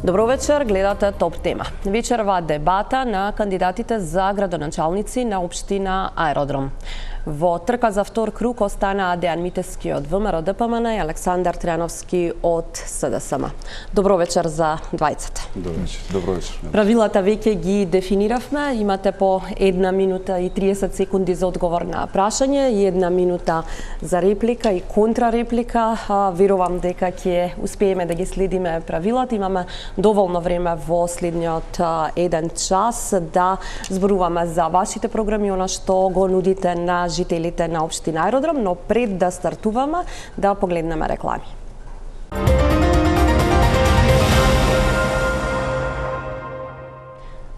Добро вечер, гледате Топ тема. Вечерва дебата на кандидатите за градоначалници на општина Аеродром. Во трка за втор круг останаа Дејан Митевски од ВМРО ДПМН и Александар Тријановски од СДСМ. Добро вечер за двајцата. Добро вечер. Правилата веќе ги дефиниравме. Имате по 1 минута и 30 секунди за одговор на прашање и 1 минута за реплика и контрареплика. Верувам дека ќе успееме да ги следиме правилата. Имаме доволно време во следниот 1 час да зборуваме за вашите програми, она што го нудите на жителите на општина Аеродром, но пред да стартуваме да погледнеме реклами.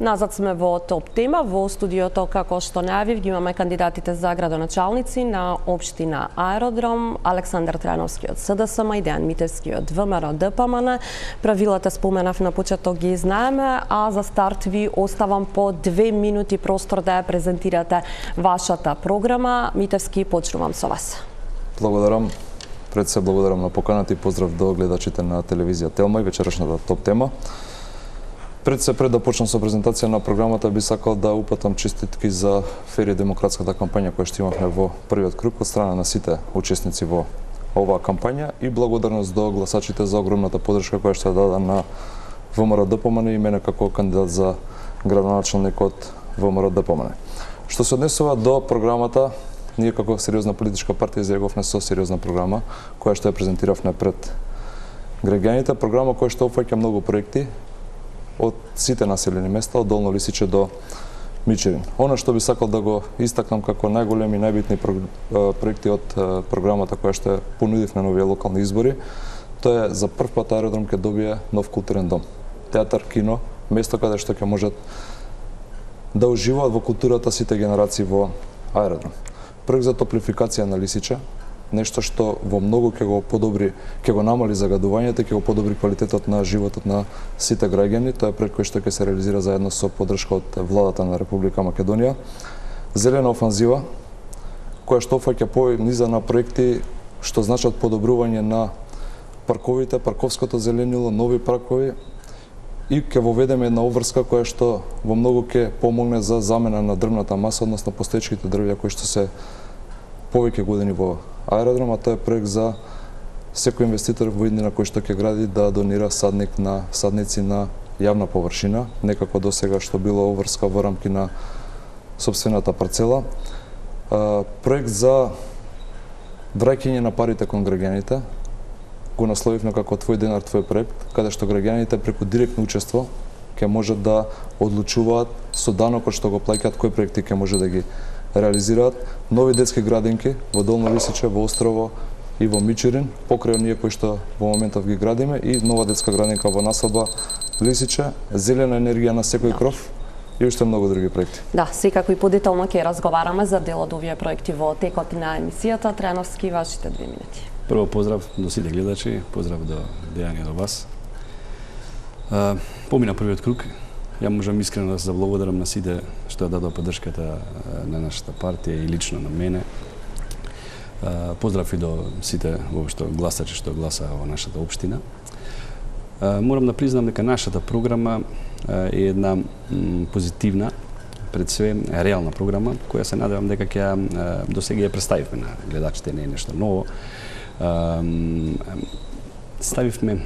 Назад сме во Топ тема. Во студиото, како што најавив, ги имаме кандидатите за градоначалници на општина Аеродром, Александар Тријановски од СДСМ и Дејан Митевски од ВМРО ДПМН. Правилата споменав на почеток, ги знаеме, а за старт ви оставам по 2 минути простор да ја презентирате вашата програма. Митевски, почнувам со вас. Благодарам. Пред се благодарам на поканата и поздрав до гледачите на телевизија Телма и вечерашната Топ тема. Пред да почнам со презентација на програмата, би сакал да упатам честитки за фер и демократската кампања која што имавме во првиот круг од страна на сите учесници во оваа кампања и благодарност до гласачите за огромната поддршка која што ја даде на ВМРО ДПМН и мене како кандидат за градоначалник од ВМРО ДПМН. Што се однесува до програмата, ние како сериозна политичка партија изјавивме со сериозна програма која што ја презентиравме пред граѓаните, програма која што опфаќа многу проекти од сите населени места, од Долно Лисиче до Мичерин. Она што би сакал да го истакнам како најголеми и најбитни проекти од програмата која што понудивме на овие локални избори, тоа е за прв пат Аеродром ќе добие нов културен дом. Театар, кино, место каде што ќе можат да уживаат во културата сите генерации во Аеродром. Проект за топлификација на Лисиче, нешто што во многу ќе го подобри, ќе го намали загадувањето, ќе го подобри квалитетот на животот на сите граѓани. Тоа е проект кој што ќе се реализира заедно со поддршка од владата на Република Македонија. Зелена офанзива, која што опфаќа по низа на проекти што значат подобрување на парковите, парковското зеленило, нови паркови и ќе воведеме една обврска која што во многу ќе помогне за замена на дрвната маса, односно постоечките дрвја кои што се повеќе години во Аеродром, а тоа е проект за секој инвеститор во иднина кој што ќе гради да донира садници на јавна површина, некако до сега што било обврска во рамки на сопствената парцела. Проект за враќање на парите кон граѓаните, го насловивме како Твој денар, твој проект, каде што граѓаните преку директно учество ќе можат да одлучуваат со данокот што го плаќаат кои проекти ќе може да ги реализираат. Нови детски градинки во Долно Лисиче, во Острово и во Мичерин, покрај оние кои што во моментов ги градиме, и нова детска градинка во населба Лисиче, зелена енергија на секој кров и уште многу други проекти. Да, секако и подетално ќе разговараме за дел од овие проекти во текот на емисијата. Тријановски, вашите 2 минути. Прво поздрав до сите гледачи, поздрав до Дејан и до вас. Помина првиот круг. Ја можам искрено да се заблагодарам на сите што ја дадоа поддршката на нашата партија и лично на мене. Поздрав и до сите воопшто гласачи што гласаа во нашата општина. Морам да признам дека нашата програма е една позитивна, пред све реална програма, која се надевам дека ќе досега ја представивме на гледачите, не е нешто ново. Ставивме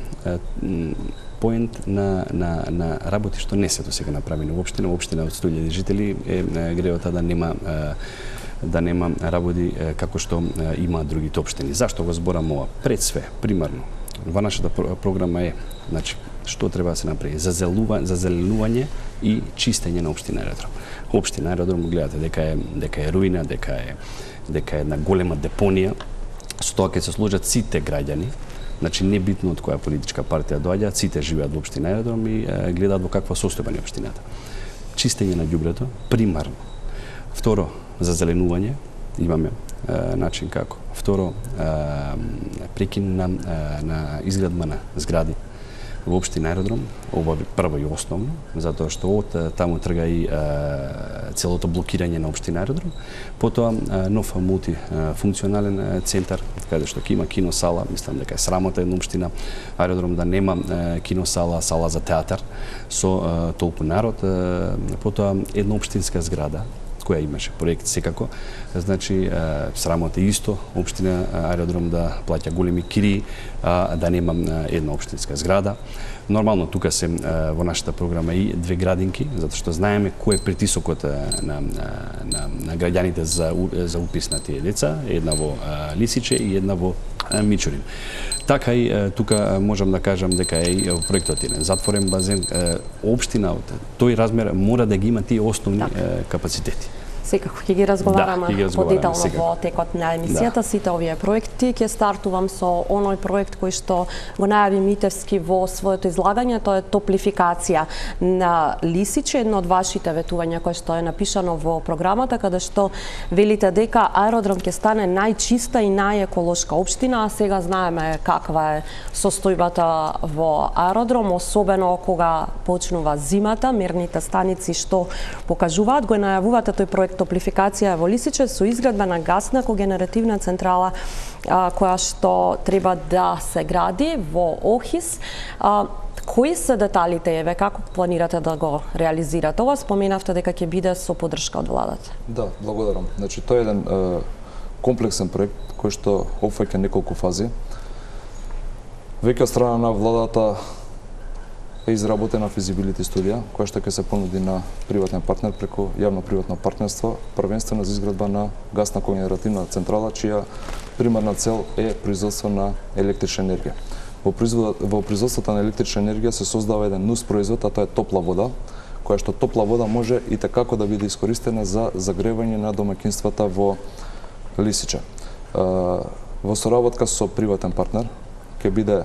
поент на работи што не се досега направени во општина. Општина од 100.000 жители е греota да нема работи како што има другите општини. Зашто го зборам ова? Пред све, примарно, во нашата програма е, значи, што треба да се направи? Зазеленување и чистење на општина Аеродром. Општина Аеродром, гледате дека е руина, дека е една голема депонија. Со тоа ќе се сложат сите граѓани. Значи, не битно од која политичка партија доаѓаат, сите живеат во општина Аеродром и гледаат во каква состојба е општината. Чистење на ѓубрето, примарно. Второ, зазеленување, имаме начин како. Второ, прекин на изградба на згради. во општина Аеродром обави прво и основно, затоа што од таму трга и целото блокирање на општина Аеродром, потоа нов мултифункционален центар, каде што ќе има киносала, мислам дека е срамота една општина Аеродром да нема киносала, сала за театар со толку народ, потоа една општинска зграда која имаше проект секако, значи срамота исто општина Аеродром да плаќа големи кирии, да нема една општинска зграда. Нормално тука се во нашата програма и две градинки, затоа што знаеме кој е притисокот на граѓаните за упис на тие деца, една во Лисиче и една во Мичурин. Така и тука можам да кажам дека е и проектот еден затворен базен, општина од тој размер мора да ги има тие основни капацитети. Секако ќе ги разговараме подетално во текот на емисијата. Сите овие проекти ќе стартувам со оној проект кој што го најави Митевски во своето излагање, тоа е топлификација на Лисиче, едно од вашите ветувања кое што е напишано во програмата, каде што велите дека Аеродром ќе стане најчиста и најеколошка општина, а сега знаеме каква е состојбата во Аеродром, особено кога почнува зимата, мерните станици што покажуваат, го најавувате тој проект топлификација во Лисиче со изградба на гасна когенеративна централа која што треба да се гради во Охис. Кои се деталите, еве, како планирате да го реализирате? Ова споменавте дека ќе биде со поддршка од владата. Да, благодарам. Значи, тоа е еден комплексен проект кој што опфаќа неколку фази. Веќе од страна на владата е изработена физибилити студија, која што ќе се понуди на приватен партнер преку јавно-приватно партнерство, првенствено за изградба на гасна когенеративна централа, чија примарна цел е производство на електрична енергија. Во производството на електрична енергија се создава еден нус производ, а тоа е топла вода, која што топла вода може и tekako да биде искористена за загревање на домаќинствата во Лисиче. Во соработка со приватен партнер ќе биде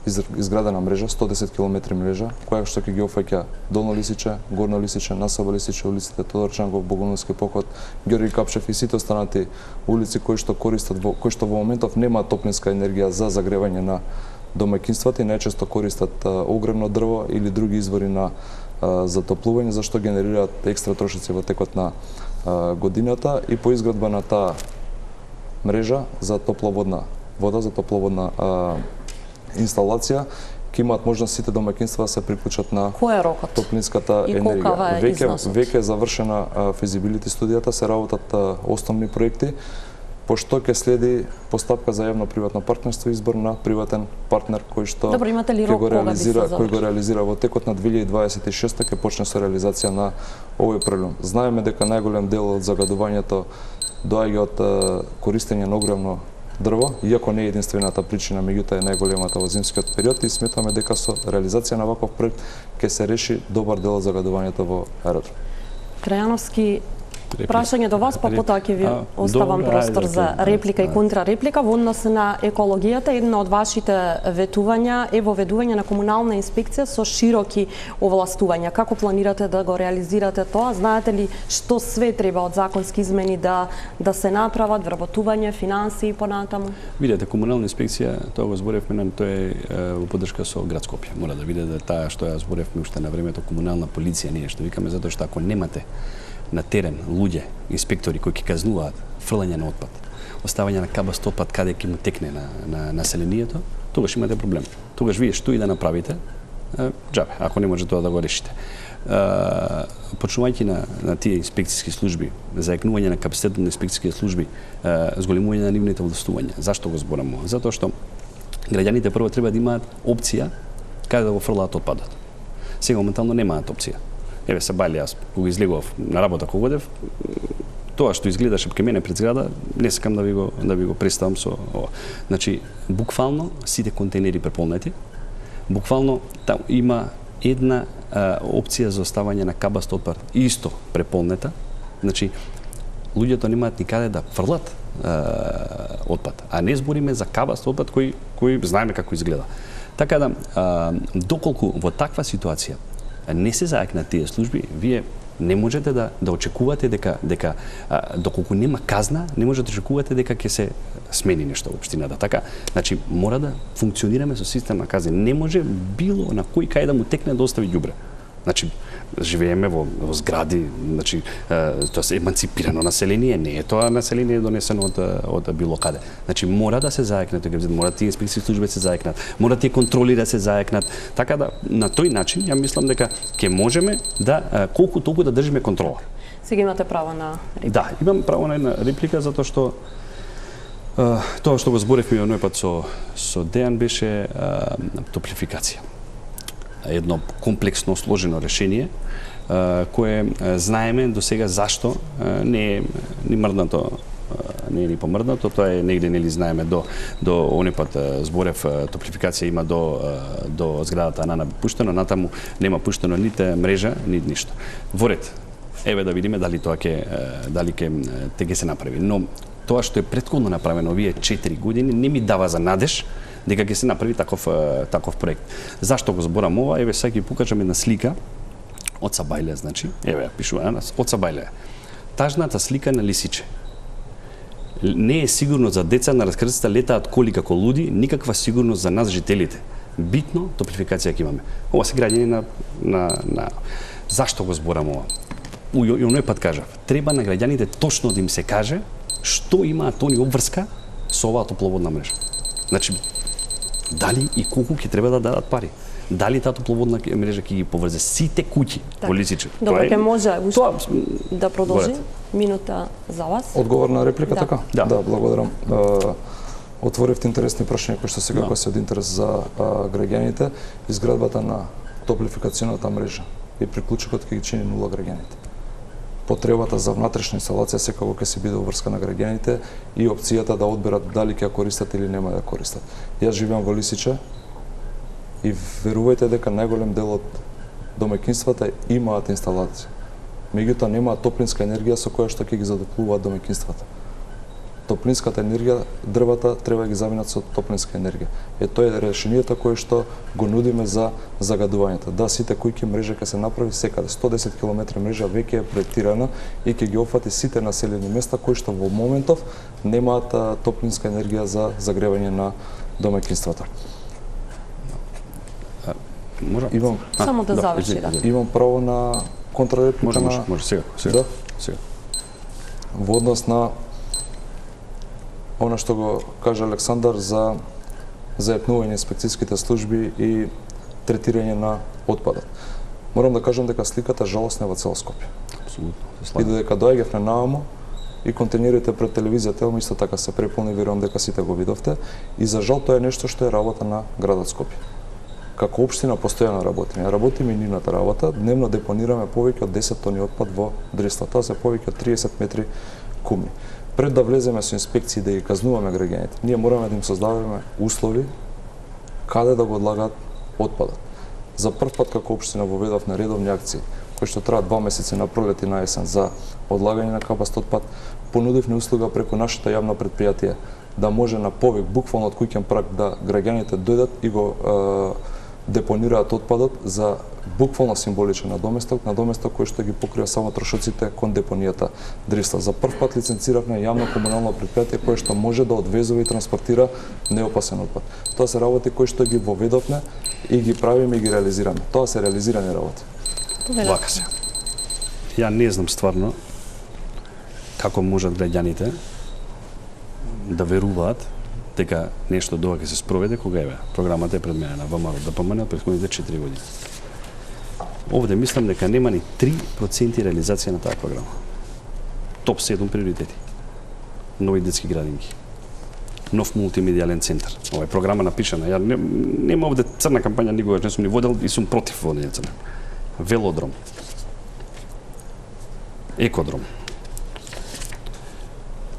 изградена мрежа, 110 км мрежа, која што ќе ги опфаќа Долно Лисиче, Горно Лисиче, Насоба Лисиче, улиците Тодор Чангов, Богуновски поход, Ѓорги Капчев и сите останати улици кои што користат кои што во моментов немаат топлинска енергија за загревање на домаќинствата и најчесто користат огревно дрво или други извори на затоплување, зашто генерираат екстра трошоци во текот на годината, и по изградба на таа мрежа за топловодна вода, за топловодна инсталација, ќе имаат можност сите домаќинства да се приклучат на топлинската енергија. Веќе е завршена физибилити студијата, се работат основни проекти, пошто ќе следи постапка за јавно-приватно партнерство, избор на приватен партнер кој што кој го реализира во текот на 2026 ќе почне со реализација на овој проблем. Знаеме дека најголем дел од загадувањето доаѓа од користење на огромно дрво, иако не е единствената причина, меѓутоа е најголемата во зимскиот период, и сметаме дека со реализација на ваков проект ќе се реши добар дел од загадувањето во Аеродром. Крајановски, прашање до вас, па потоа ќе ви оставам простор за реплика и контрареплика. Во однос на екологијата, едно од вашите ветувања е воведување на комунална инспекција со широки овластувања. Како планирате да го реализирате тоа? Знаете ли што све треба од законски измени да се направат, вработување, финансии и понатаму? Видете, комунална инспекција, тоа го зборевме, тоа е во поддршка со град Скопје. Мора да видите таа што ја зборевме уште на времето, комунална полиција, ние што викаме, затоа што ако немате на терен луѓе, инспектори кои ќе казнуваат фрлање на отпад, оставање на кабаст отпад каде ќе му текне на населението, тогаш имате проблем. Тогаш вие што и да направите, џабе, ако не може тоа да го решите. Почнувајќи на тие инспекцијски служби, заекнување на капацитетот на инспекцијски служби, зголемување на нивните властувања. Зашто го зборам? Затоа што граѓаните прво треба да имаат опција каде да го фрлаат отпадот. Сега моментално немаат опција. Еве се бали, јас кога излегував на работа кога одев, тоа што изгледаше кај мене пред зграда, не сакам да ви го представам со ова. Значи, буквално сите контейнери преполнети. Буквално там има една опција за оставање на кабаст отпад исто преполнета. Значи, луѓето немаат никаде да фрлат отпад, а не збориме за кабаст отпад кој знаеме како изгледа. Така да, доколку во таква ситуација не се заекнат тие служби, вие Не можете да очекувате дека доколку нема казна, не можете да очекувате дека ќе се смени нешто во општината. Така, значи мора да функционираме со систем на казни. Не може било на кој кај да му текне да остави ѓубре. Значи живееме во згради, значи тоа е еманципирано население, не е тоа население донесено од било каде. Значи мора да се заекнат, мора тие инспекциски служби да се заекнат, мора тие контроли да се заекнат, така да на тој начин ја мислам дека ќе можеме да колку толку да држиме контрола. Сега имате право на реплика. Да, имам право на една реплика затоа што тоа што го зборевме оној пат со Дејан беше топлификација. Едно комплексно сложено решение кое знаеме до сега зашто не е ни мрднато, не е ни помрднато, тоа е негде нели знаеме до оној пат зборев топлификација има до зградата на пуштено, натаму нема пуштено ните мрежа, ни ништо. Во ред, еве да видиме дали тоа ќе се направи. Но тоа што е претходно направено овие 4 години не ми дава за надеж дека ќе се направи таков проект. Зашто го зборам ова? Еве сега ќе покажам една слика од Сабајле, значи. Еве ја пишува од Сабајле. Тажната слика на лисиче. Не е сигурно за деца на раскрстица летаат коли како луди, никаква сигурност за нас жителите. Битно топлификација ќе имаме. Ова се граѓани на зашто го зборам ова? И оној пат кажав, треба на граѓаните точно да им се каже што имаат они обврска со оваа топловодна мрежа. Значи, дали и колку ќе треба да дадат пари? Дали таа топловодна мрежа ќе ги поврзе сите куќи во Лисиче? Добро, ќе може да продолжи. Минута за вас. Одговор на реплика, така? Да, благодарам. Отворивте интересни прашања кои што секако се од интерес за граѓаните. Изградбата на топлификационата мрежа и приклучокот ќе ги чини нула граѓаните. Потребата за внатрешна инсталација секако ќе се биде обврска на граѓаните и опцијата да одберат дали ќе ја користат или нема да ја користат. Јас живеам во Лисиче и верувајте дека најголем дел од домаќинствата имаат инсталација. Меѓутоа немаат топлинска енергија со која што ќе ги задополнуваат домаќинствата. Топлинската енергија, дрвата треба да ги заменат со топлинска енергија. Тоа е решението кое што го нудиме за загадувањето. Да, сите куќи мрежа ќе се направи секаде. 110 км мрежа веќе е проектирана и ќе ги опфати сите населени места кои што во моментов немаат топлинска енергија за загревање на домаќинствата. Имам само да заврши. Имам право на контрареплика. Може сега. Да? Сега. Во однос на она што го кажа Александар за зајапнување инспекцијските служби и третирање на отпадот. Морам да кажам дека сликата жалосна во цел Скопје. Апсолутно. И додека доаѓав на Наамо и контейнерите пред телевизијата исто така се преполни, верувам дека сите го видовте, и за жал тоа е нешто што е работа на градот Скопје. Како општина постојано работиме. Работиме и нивната работа. Дневно депонираме повеќе од 10 тони отпад во Дрисла. Тоа се повеќе од 30 метри кубни. Пред да влеземе со инспекции да ги казнуваме граѓаните, ние мораме да им создаваме услови каде да го одлагаат отпадот. За прв пат како општина воведовме редовни акции кои што траат 2 месеци на пролет и на есен за одлагање на капаст отпад. Понудивме услуга преку нашето јавно претпријатие да може на повик, буквално од куќен праг, да граѓаните дојдат и го депонираат отпадот за буквално символичен надоместок кој што ги покрива само трошоците кон депонијата Дрисла. За прв пат лиценциравме јавно комунално претпријатие кое што може да одвезува и транспортира неопасен отпад. Тоа се работи кои што ги воведовме и ги правиме и ги реализираме. Тоа се реализирани работи. Вака се. Ја не знам стварно како можат граѓаните да веруваат дека нешто дова ќе се спроведе кога еве програмата е предменена во МРО ДПМН претходните 4 години. Овде мислам дека нема ни 3% реализација на таа програма. Топ 7 приоритети. Нови детски градинки. Нов мултимедијален центар. Ова е програма напишана. Ја нема овде црна кампања, никогаш не сум ни водел и сум против водење црна. Велодром. Екодром.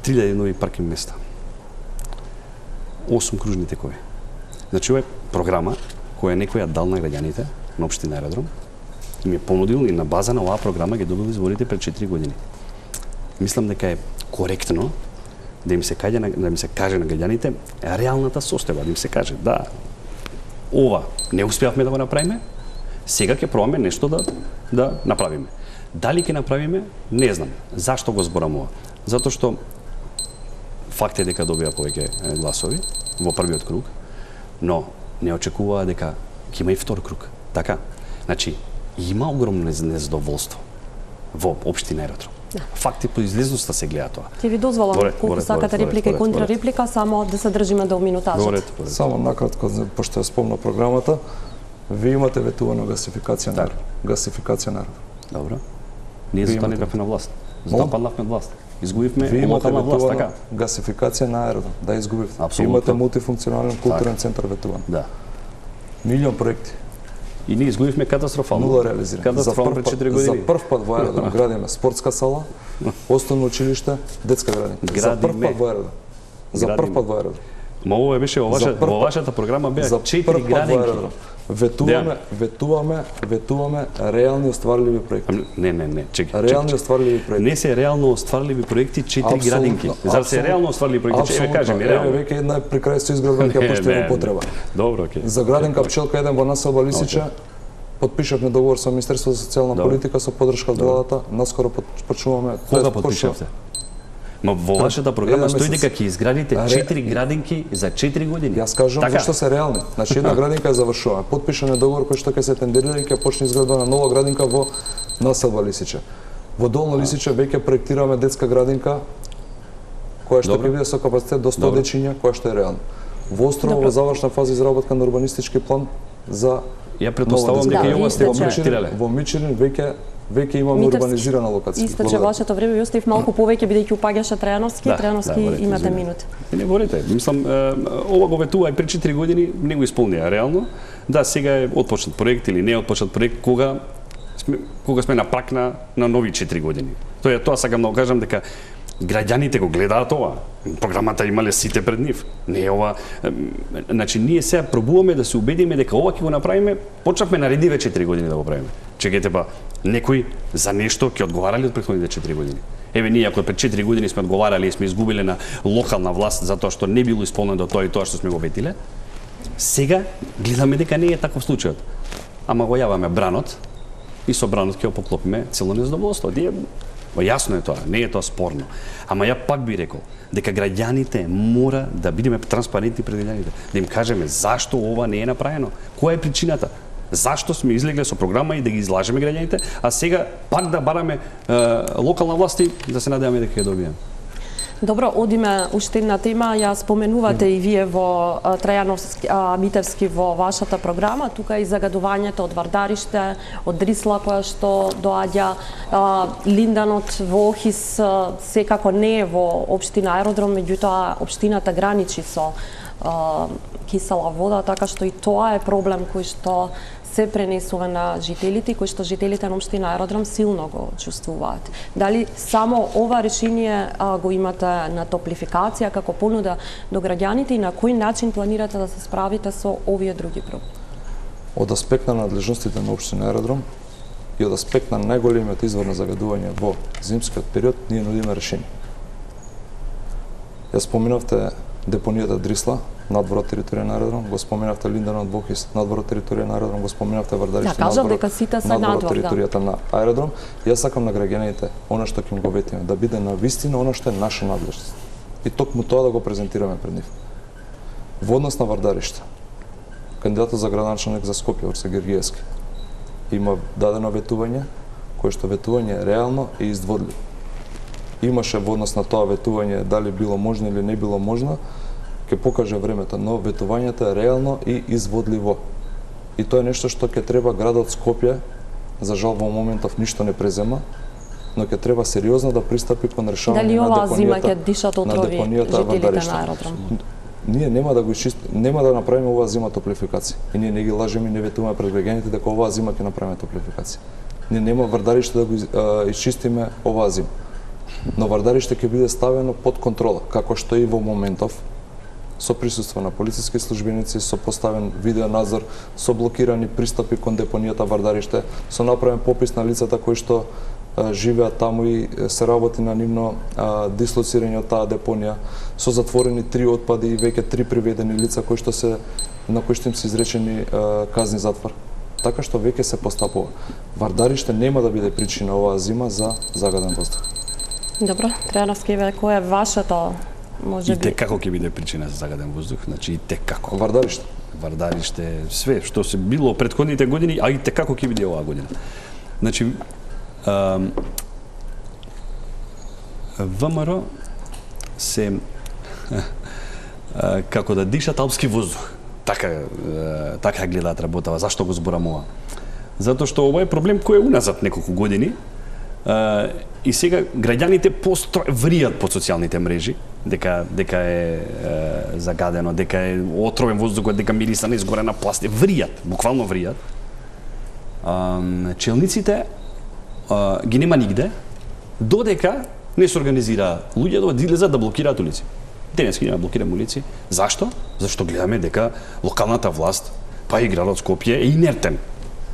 3000 нови паркинг места. 8 кружни текови. Значи, ова е програма која некој ја дал на граѓаните на општина Аеродром и ми е понудил и на база на оваа програма ги добил изборите пред 4 години. Мислам дека е коректно да им се каже на граѓаните реалната состојба, да им се каже да ова не успеавме да го направиме, сега ќе пробаме нешто да направиме. Дали ќе направиме? Не знам. Зашто го зборам ова? Затоа што факт е дека добија повеќе гласови во првиот круг, но не очекуваа дека ќе има и втор круг. Така? Значи, има огромно незадоволство во општина Аеродром. Факти по излезноста се гледа тоа. Ќе ви дозволам колку сакате реплика и контрареплика, само да се држиме до минутажот. Само накратко, пошто ја спомна програмата, ви имате ветувано гасификација на гасификација на Аеродром. Добро. Ние затоа не бевме на власт. Затоа паднавме од власт. Изгубивме локална власт, така? Гасификација на Аеродром, да изгубивте. Абсолютно. Имате мултифункционален културен центар ветуван. Да. Милион проекти. И ние изгубивме катастрофално. Нула реализирани. Катастрофално пред 4 години. За прв пат во Аеродром градиме спортска сала, основно училиште, детска градинка. За прв пат во Аеродром. За прв пат во Аеродром. Ма ова беше во вашата програма беа 4 градинки. Ветуваме реални остварливи проекти. Не, чекај. Реални остварливи проекти. Не се реално остварливи проекти 4 градинки. Зар се реално остварливи проекти? Ќе кажеме реално. Веќе една при крај со изградба ќе пуштиме во потреба. Добро, окей. За градинка Пчелка 1 во населба Лисиче подпишавме договор со Министерството за социјална политика со поддршка од владата. Наскоро почнуваме. Кога подпишавте? Ма во вашата програма стои дека ќе изградите 4 градинки за 4 години. Јас кажам зашто се реални. Значи една градинка ја завршуваме. Потпишан е договор кој што ќе се тендерира и ќе почне изградба на нова градинка во населба Лисиче. Во Долно Лисиче веќе проектираме детска градинка која што ќе биде со капацитет до 100 дечиња, која што е реална. Во Острово во завршна фаза изработка на урбанистички план за ја претпоставувам дека и ова сте проектирале. Во Мичирин веќе имаме урбанизирана локација. Истече вашето време, ви оставив малку повеќе бидејќи упаѓаше Трајановски. Трајановски имате минути. Не борите. Мислам, ова го ветува и пред 4 години не го исполнија реално. Да, сега е отпочнат проект или не е отпочнат проект, кога сме на прак на нови 4 години. Тоа сакам да го кажам дека граѓаните го гледаат ова. Програмата имале сите пред нив. Не е ова. Значи ние сега пробуваме да се убедиме дека ова ќе го направиме, почнавме наредиве 4 години да го правиме. Чекајте па, некои за нешто ќе одговарале од претходните 4 години. Еве ние ако пред 4 години сме одговарале и сме изгубиле на локална власт затоа што не било исполнено тоа и тоа што сме го ветиле, сега гледаме дека не е таков случајот. Ама го јаваме бранот и со бранот ќе поклопиме цело незадоволство. Јасно е тоа, не е тоа спорно. Ама ја пак би рекол дека граѓаните мора да бидеме транспарентни пред граѓаните, да им кажеме зашто ова не е направено, која е причината. Зашто сме излегле со програма и да ги излажеме граѓаните, а сега пак да бараме локална власт и да се надеваме дека ќе добиеме. Добро, одиме уште една тема, ја споменувате и вие во Трајановски, Митевски во вашата програма, тука и загадувањето од Вардариште, од Дрисла која што доаѓа, Линданот во Охис секако не е во општина Аеродром, меѓутоа општината граничи со кисела вода, така што и тоа е проблем кој што се пренесува на жителите, кои што жителите на општина Аеродром силно го чувствуваат. Дали само ова решение го имате на топлификација како понуда до граѓаните и на кој начин планирате да се справите со овие други проблеми? Од аспект на надлежностите на општина Аеродром и од аспект на најголемиот извор на загадување во зимскиот период, ние нудиме решение. Ја споменавте депонијата Дрисла, надвор од територија на Аеродром, го споменавте Линданот во Охис, надвор од територија на Аеродром, го споменавте Вардариште, надвор од територијата на Аеродром. Јас сакам на граѓаните она што ќе им го ветиме, да биде на вистина она што е наша надлежност. И токму тоа да го презентираме пред нив. Во однос на Вардариште, кандидатот за градоначалник за Скопје, Орсе Гергиевски, има дадено ветување, кое што ветување е реално и издводливо. Имаше во однос на тоа ветување дали било можно или не било можно, ќе покаже времето, но ветувањето е реално и изводливо. И тоа е нешто што ќе треба градот Скопје, за жал во моментов ништо не презема, но ќе треба сериозно да пристапи кон решавање на депонијата. Дали оваа зима ќе дишат отрови жителите на Аеродром? Ние нема да направиме оваа зима топлификација. И ние не ги лажеме и не ветуваме пред граѓаните дека оваа зима ќе направиме топлификација. Ние нема Вардариште да го изчистиме оваа зима. Но Вардариште ќе биде ставено под контрола, како што и во моментов, со присуство на полициски службеници, со поставен видеонадзор, со блокирани пристапи кон депонијата Вардариште, со направен попис на лицата кои што живеат таму и се работи на нивно дислоцирање од таа депонија, со затворени 3 отпади и веќе 3 приведени лица кои што на кои што им се изречени казни затвор. така што веќе се постапува. Вардариште нема да биде причина оваа зима за загаден воздух. Добро, Трајановски, кој е вашето, може би? И те како ќе биде причина за загаден воздух, значи и те како. Вардариште, све што се било претходните години, а и те како ќе биде оваа година. Значи, ВМРО се како да дишат алпски воздух. Така гледаат работава. Зашто го зборам ова? Затоа што ова е проблем кој е уназад неколку години и сега граѓаните вријат по социјалните мрежи дека е загадено, дека е отровен воздухот, дека мириса на изгорена пластика. Вријат, буквално вријат. Челниците ги нема нигде, додека не се организира луѓе да излезат да блокираат улици. Денес ќе блокираме улици. Зашто? Зашто гледаме дека локалната власт, па и градот Скопје е инертен.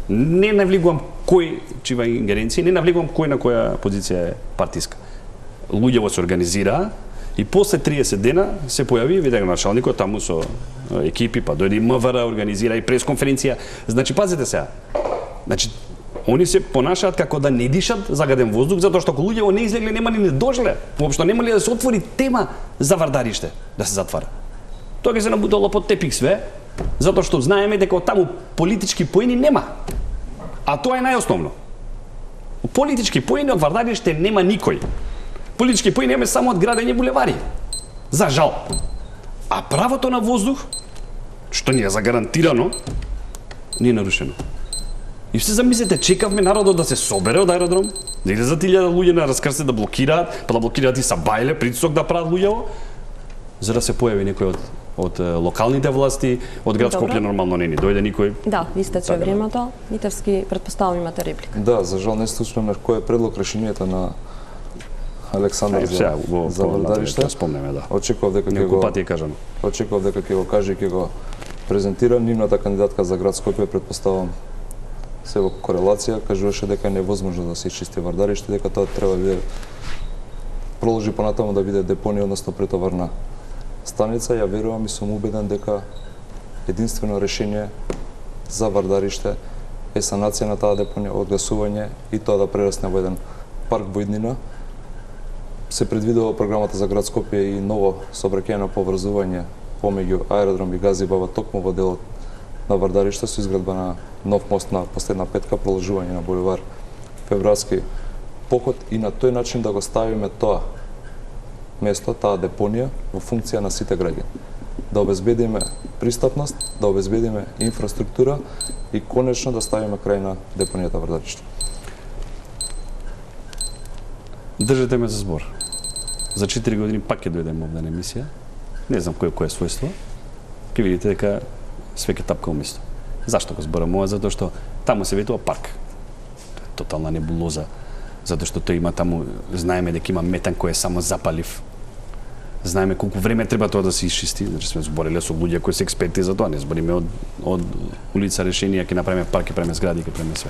Не навлегувам кој чива ингеренција, не навлегувам кој на која позиција е партиска. Луѓето се организираа и после 30 дена се појави видеоначалникот таму со екипи, па дојде и МВР, организира и пресконференција. Значи пазете сега. Значи они се понашаат како да не дишат загаден воздух, затоа што ако луѓето не излегле, нема ни не дошле. Воопшто нема ли да се отвори тема за Вардариште, да се затвара. Тоа ќе се набутало под тепик све, затоа што знаеме дека од таму политички поени нема. А тоа е најосновно. Политички поени од Вардариште нема никој. Политички поени нема само од градење булевари. За жал. А правото на воздух, што ни е загарантирано, не е нарушено. И се замислете, чекавме народот да се собере од аеродром, да излезат 1000 луѓе на раскрсе да блокираат, па да блокираат и Сабајле, притисок да прават луѓево, за да се појави некој од локалните власти, од град Скопје нормално не ни дојде никој. Да, истече времето. Митевски, претпоставам имате реплика. Да, за жал не слушнаме кој е предлог решението на Александар за Вардариште. Спомнеме, да. Очекував дека ќе го каже и ќе го презентира. Нивната кандидатка за град Скопје, претпоставам, се во корелација, кажуваше дека е невозможно да се исчисти Вардариште, дека тоа треба да биде продолжи понатаму да биде депонија, односно претоварна станица. Ја верувам и сум убеден дека единствено решение за Вардариште е санација на таа депонија, одгасување и тоа да прерасне во еден парк во иднина. Се предвидува програмата за град Скопје и ново сообраќајно поврзување помеѓу аеродром и Газибаба токму во делот на Вардариште со изградба на нов мост на последна петка, продолжување на булевар Февруарски поход и на тој начин да го ставиме тоа место, таа депонија во функција на сите граѓани. Да обезбедиме пристапност, да обезбедиме инфраструктура и конечно да ставиме крај на депонијата Вардариште. Држете ме за збор. За 4 години пак ќе дојдем овде на емисија. Не знам кој е својство. Ќе видите дека све ќе тапка уместо. Зашто го зборам ова? Затоа што таму се ветува парк. Тотална небулоза. Затоа што тој има таму, знаеме дека има метан кој е само запалив. Знаеме колку време треба тоа да се исчисти. Значи сме збореле со луѓе кои се експерти за тоа. Не збориме од улица решенија, ќе направиме парк, ќе правиме згради, ќе правиме све.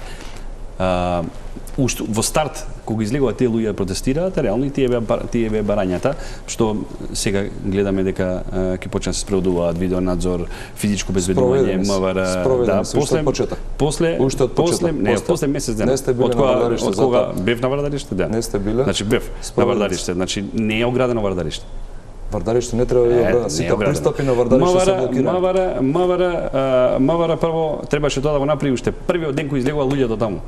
Во старт, кога излегува тие луѓе да протестираат, реално и тие беа барањата, што сега гледаме дека ќе почне да се спроведуваат видеонадзор, физичко обезбедување, МВР, после месец дена. Од кога бев на Вардариште? Да. Не сте биле? Значи бев на Вардариште, значи не е оградено Вардариште. Вардариште не треба да е оградено, сите пристапи на Вардариште се блокирани. МВР прво требаше тоа да го направи уште првиот ден кој излегува луѓето таму.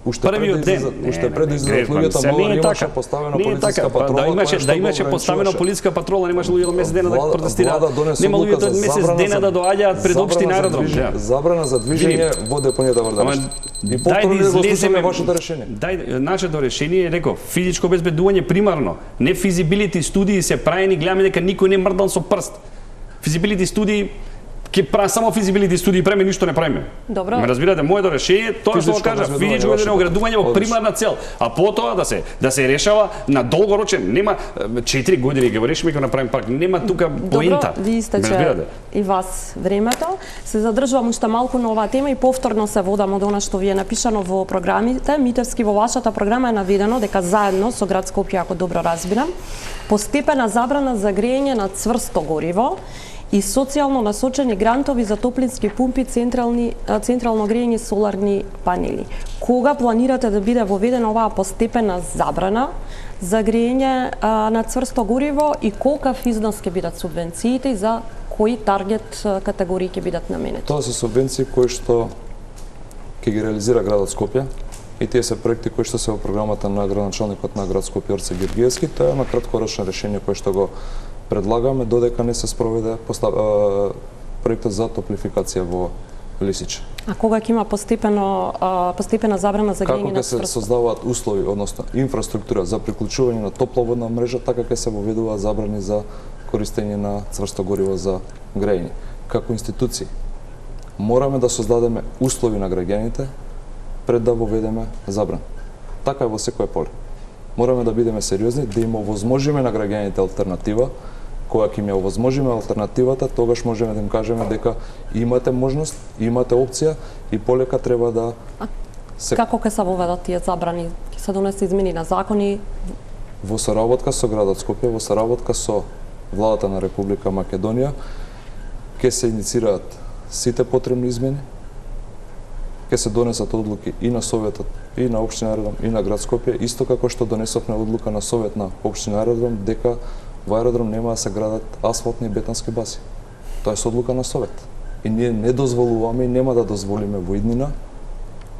Уште пред да излезат луѓето, МВР имаше поставено полициска патрола. Да имаше поставено полициска патрола, немаше луѓето месец дена да протестираат. Нема луѓето месец дена да доаѓаат пред општина аеродром. Забрана за движење во депонијата Вардариште. И повторно не го слушаме вашето решение. Нашето решение е реков физичко обезбедување примарно, не физибилити студии се правени, гледаме дека никој не мрдал со прст. Физибилити студии ќе правиме само физибилити студии, правиме ништо не правиме. Добро. Ме разбирате, моето решение тоа што го кажа, физичко оградување во примарна цел, а потоа да се решава на долгорочен, нема 4 години ќе го решиме, ќе го направиме парк, нема тука поента. Добро, ви истече и вас времето. Се задржувам уште малку на оваа тема и повторно се водам од она што ви е напишано во програмите. Митевски, во вашата програма е наведено дека заедно со град Скопје, ако добро разбирам, постепена забрана за грејење на цврсто гориво и социјално насочени грантови за топлински пумпи, централно грејење, соларни панели. Кога планирате да биде воведена оваа постепена забрана за грејење на цврсто гориво и колкав износ ќе бидат субвенциите и за кои таргет категории ќе бидат наменети? Тоа се субвенции кои што ќе ги реализира градот Скопје и тие се проекти кои што се во програмата на градоначалникот на град Скопје Орце Гергиевски. Тоа е на краткорочно решение кое што го предлагаме додека не се спроведе проектот за топлификација во Лисич. А кога ќе има постепена забрана за грејење на цврсто? Како ќе се создаваат услови, односно инфраструктура за приклучување на топловодна мрежа, така ќе се воведуваат забрани за користење на цврсто гориво за грејење. Како институции мораме да создадеме услови на граѓаните пред да воведеме забрана. Така е во секое поле. Мораме да бидеме сериозни, да им овозможиме на граѓаните алтернатива. Кога ќе им овозможиме алтернативата, тогаш можеме да им кажеме дека имате можност, имате опција и полека треба да Како ќе се воведат тие забрани? Ќе се донесе измени на закони? Во соработка со градот Скопје, во соработка со владата на Република Македонија, ќе се иницираат сите потребни измени, ќе се донесат одлуки и на Советот, и на Општина Аеродром, и на град Скопје, исто како што донесовме одлука на Совет на Општина Аеродром, дека во аеродром нема да се градат асфалтни и бетонски бази. Тоа е со одлука на Совет. И ние не дозволуваме и нема да дозволиме во иднина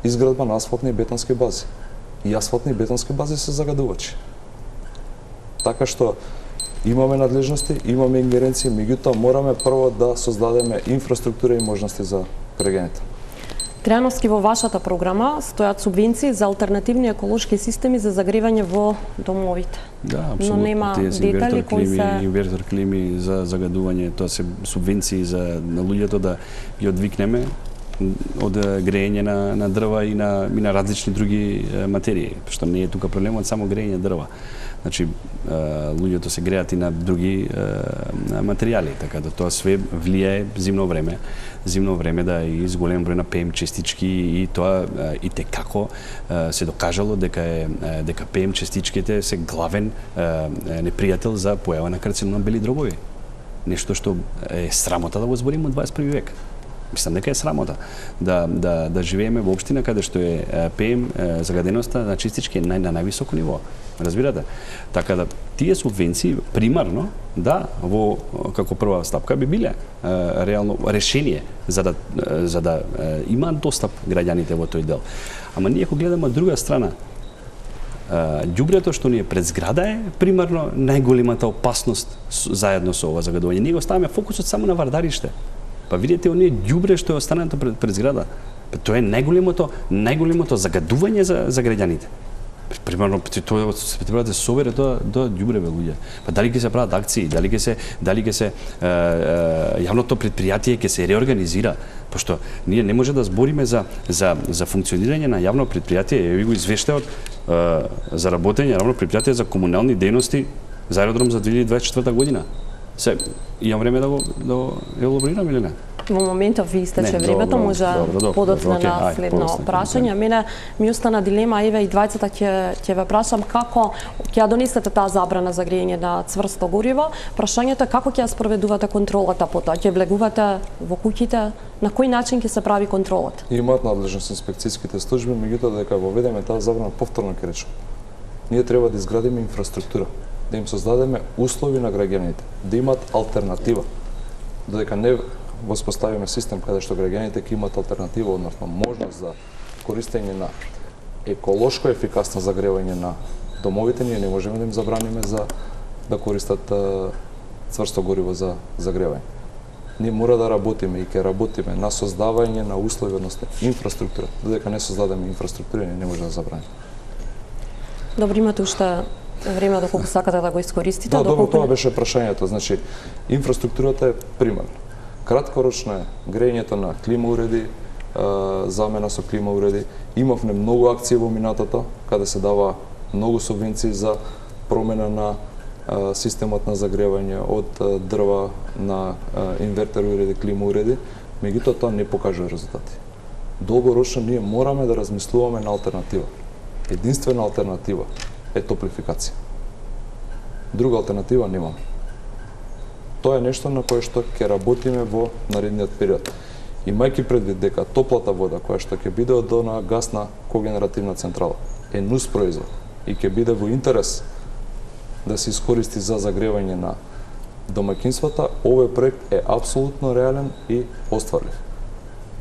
изградба на асфалтни и бетонски бази. И асфалтни и бетонски бази се загадувачи. Така што имаме надлежности, имаме ингеренции, меѓутоа мораме прво да создадеме инфраструктура и можности за граѓаните. Треноски во вашата програма стојат субвенции за алтернативни еколошки системи за загревање во домовите. Да, Но апсолутно. нема Тие се детали кои се... инвертор клими за загадување, тоа се субвенции за на луѓето да ги одвикнеме од грејење на дрва и на различни други материи, што не е тука проблемот само грејење дрва. Значи, луѓето се греат и на други материјали, така да тоа све влијае зимно време да и зголем број на ПМ частички и тоа и текако се докажало дека ПМ частичките се главен непријател за појава на карцином на бели дробови. Нешто што е срамота да го збориме од 21 век. Мислам дека е срамота да живееме во општина каде што е ПМ загаденоста на чистички е на највисоко ниво. Разбирате? Така да тие субвенции примарно во како прва стапка би биле реално решение за да имаат достап граѓаните во тој дел. Ама ние кога гледаме од друга страна, ѓубрето што ни е пред зграда е примарно најголемата опасност заедно со ова загадување. Ние го ставаме фокусот само на Вардариште. Па видите оние ѓубре што е останато пред зграда. Тоа е најголемото загадување за граѓаните. Примерно тоа треба да се собере тоа ѓубреве луѓе. Па дали ќе се прават акции, дали ќе се јавното предпријатие ќе се реорганизира, пошто ние не може да збориме за функционирање на јавно предпријатие, еви го извештајот за работење јавно предпријатие за комунални дејности за аеродром за 2024 година. Се имам време да го елаборирам или не? Во моментов ви истече времето, може подоцна на следно прашање. Мене ми остана дилема, еве и двајцата ќе ве прашам како ќе ја донесете таа забрана за грејење на цврсто гориво. Прашањето е како ќе ја спроведувате контролата по тоа? Ќе влегувате во куќите? На кој начин ќе се прави контролата? Имаат надлежност инспекцијските служби, меѓутоа дека воведеме таа забрана повторно ќе речам. Ние треба да изградиме инфраструктура, да им создадеме услови на граѓаните, да имат алтернатива. Додека не воспоставиме систем каде што граѓаните ќе имат алтернатива, односно можност за користење на еколошко ефикасно загревање на домовите, ние не можеме да им забраниме за да користат цврсто гориво за загревање. Ние мора да работиме и ќе работиме на создавање на услови, односно инфраструктура. Додека не создадеме инфраструктура, ние не може да забраниме. Добро, имате уште време доколку сакате да го искористите. Да, добро, тоа беше прашањето. Значи, инфраструктурата е примарна. Краткорочно е грејењето на клима уреди, замена со клима уреди. Имавме многу акции во минатото, каде се дава многу субвенции за промена на системот на загревање од дрва на инвертер уреди, клима уреди, меѓутоа тоа не покажува резултати. Долгорочно ние мораме да размислуваме на алтернатива. Единствена алтернатива е топлификација. Друга алтернатива немаме. Тоа е нешто на кое што ќе работиме во наредниот период. Имајќи предвид дека топлата вода која што ќе биде од на гасна когенеративна централа е нус производ и ќе биде во интерес да се искористи за загревање на домаќинствата, овој проект е апсолутно реален и остварлив.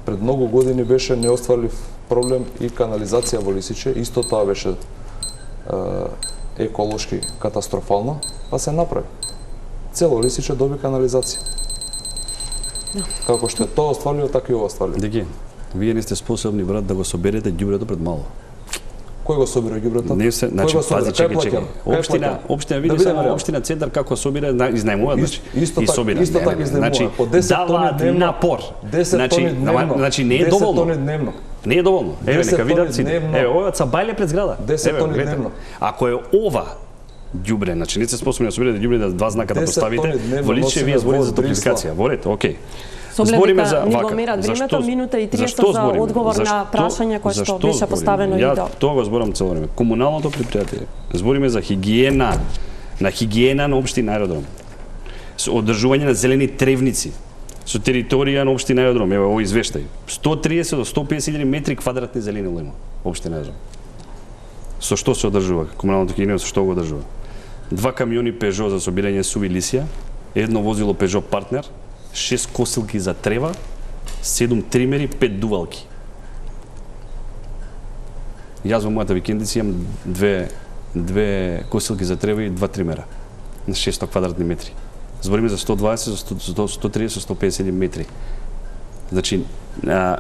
Пред многу години беше неостварлив проблем и канализација во Лисиче, исто тоа беше еколошки катастрофално, а се направи. Цело Лисиче доби канализација. Како што е тоа остварливо, така и ова остварливо. Деки, вие не сте способни, брат, да го соберете ѓубрето пред мало. Кој го собира ѓубрето? Не се, значи, пази, чекај. Општина, види само општина центар како собира, изнајмува, значи, и собира. Исто така изнајмува. Значи, по 10 тони дневно. напор. 10 тони дневно. Значи, не е 10 доволно. тони дневно. Не е доволно. Еве, нека видат сите. Еве, ова цабајле пред зграда. 10 тони дневно. Ако е ова ѓубре, значи не се способни да собирате ѓубре, да два знака да поставите, во Лисиче вие зборите за топлификација. Ворете, окей. Збориме за ни го мерат времето, минута и 30 за одговор на прашање кое што беше поставено и Ја тоа го зборам цело време. Комуналното предпријатие. Збориме за хигиена, на општина Аеродром. Со одржување на зелени тревници, со територија на општина Аеродром, ево овој извештај. 130 до 150 метри квадратни зелени има општина Аеродром. Со што се одржува комуналното хигиена, со што го одржува? 2 камиони Peugeot за собирање суви лисија, едно возило Peugeot Partner, 6 косилки за трева, 7 тримери, 5 дувалки. Јас во мојата викендица имам две косилки за трева и 2 тримера на 600 квадратни метри. Збориме за 120, 130, 150 метри. Значи,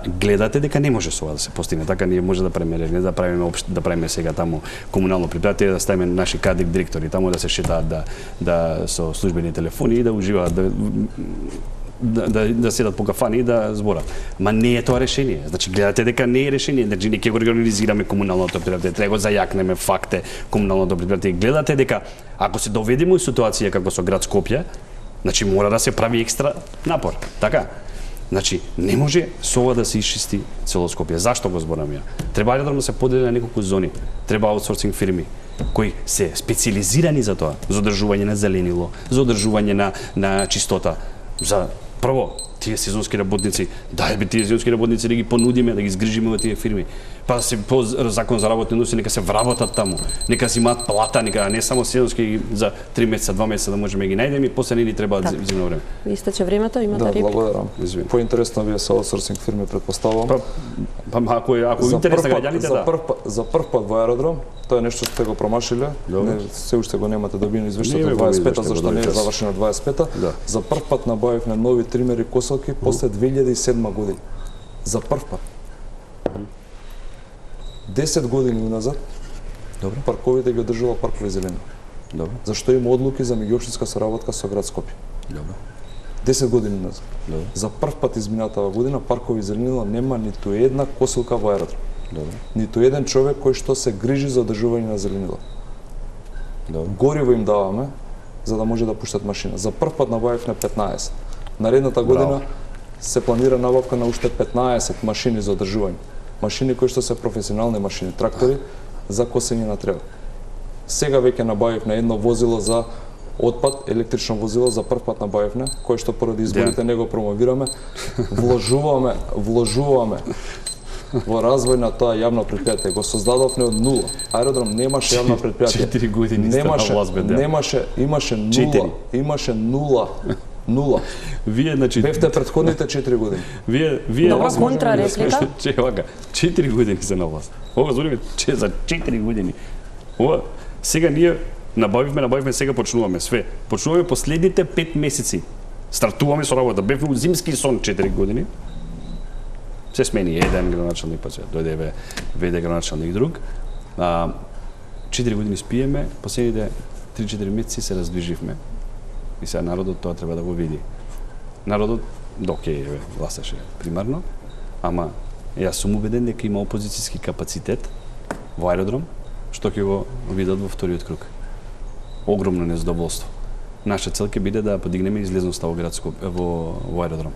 гледате дека не може со ова да се постигне. Така ние може да правиме, не да правиме сега таму комунално предпријатие, да ставиме наши кадик директори таму да се шетаат да со службени телефони и да уживаат да седат по кафани и да зборат. Ма не е тоа решение. Значи гледате дека не е решение, значи не ќе го организираме комуналното предпријатие, треба го зајакнеме факте комуналното предпријатие. Гледате дека ако се доведеме во ситуација како со град Скопје, значи мора да се прави екстра напор. Така? Значи, не може со ова да се исчисти цело Скопје. Зашто го зборам ја? Треба да се подели на неколку зони. Треба аутсорсинг фирми кои се специализирани за тоа, за одржување на зеленило, за одржување на чистота, за прво тие сезонски работници, дај тие сезонски работници да ги понудиме, да ги згрижиме во тие фирми. Па се по закон за работни односи нека се вработат таму, нека си имаат плата, нека не само сезонски за 3 месеца, 2 месеца да можеме ги најдеме и после не ни треба зимно време. Истече времето, имате реплика. Да, благодарам. Поинтересно вие со аутсорсинг фирми претпоставувам. Па ако интерес на граѓаните да. За прв пат во аеродром, тоа е нешто што го промашиле. Не се уште го немате добиено извештајот од 25-та, зашто не е завршено 25-та. За прв пат набавивме нови тримери косилки после 2007 година. За прв пат. 10 години уназад, парковите ги одржува паркови зелени. Зашто има одлуки за меѓуопштинска соработка со град Скопје. 10 години назад. За прв пат изминатава година паркови зеленила нема ниту една косилка во аеродром. Ниту еден човек кој што се грижи за одржување на зеленила. Гориво им даваме за да може да пуштат машина. За прв пат набавивме 15. Наредната година се планира набавка на уште 15 машини за одржување. Машини кои што се професионални машини, трактори за косење на трева. Сега веќе набавивме едно возило за отпад, електрично возило за прв пат набавивме, кое што поради изборите не го промовираме. Вложуваме во развој на тоа јавно предпријатие. Го создадовме од нула. Аеродром немаше јавно предпријатие. 4 години сте на власт, имаше нула. Вие значи бевте претходните 4 години. Вие добра контрареплика. Вака, 4 години се на власт. Ова збориме за 4 години. Ова сега ние набавивме, сега почнуваме све. Почнуваме последните 5 месеци. Стартуваме со работа. Бевме у зимски сон 4 години. Се смени еден градоначалник, па се дојде веде градоначалник друг. 4 години спиеме, последните 3-4 месеци се раздвиживме. И сега народот тоа треба да го види. Народот, гласаше примарно, ама јас сум убеден дека има опозицијски капацитет во аеродром, што ќе го видат во вториот круг. Огромно незадоволство. Наша цел ќе биде да подигнеме излезноста во градско во аеродром.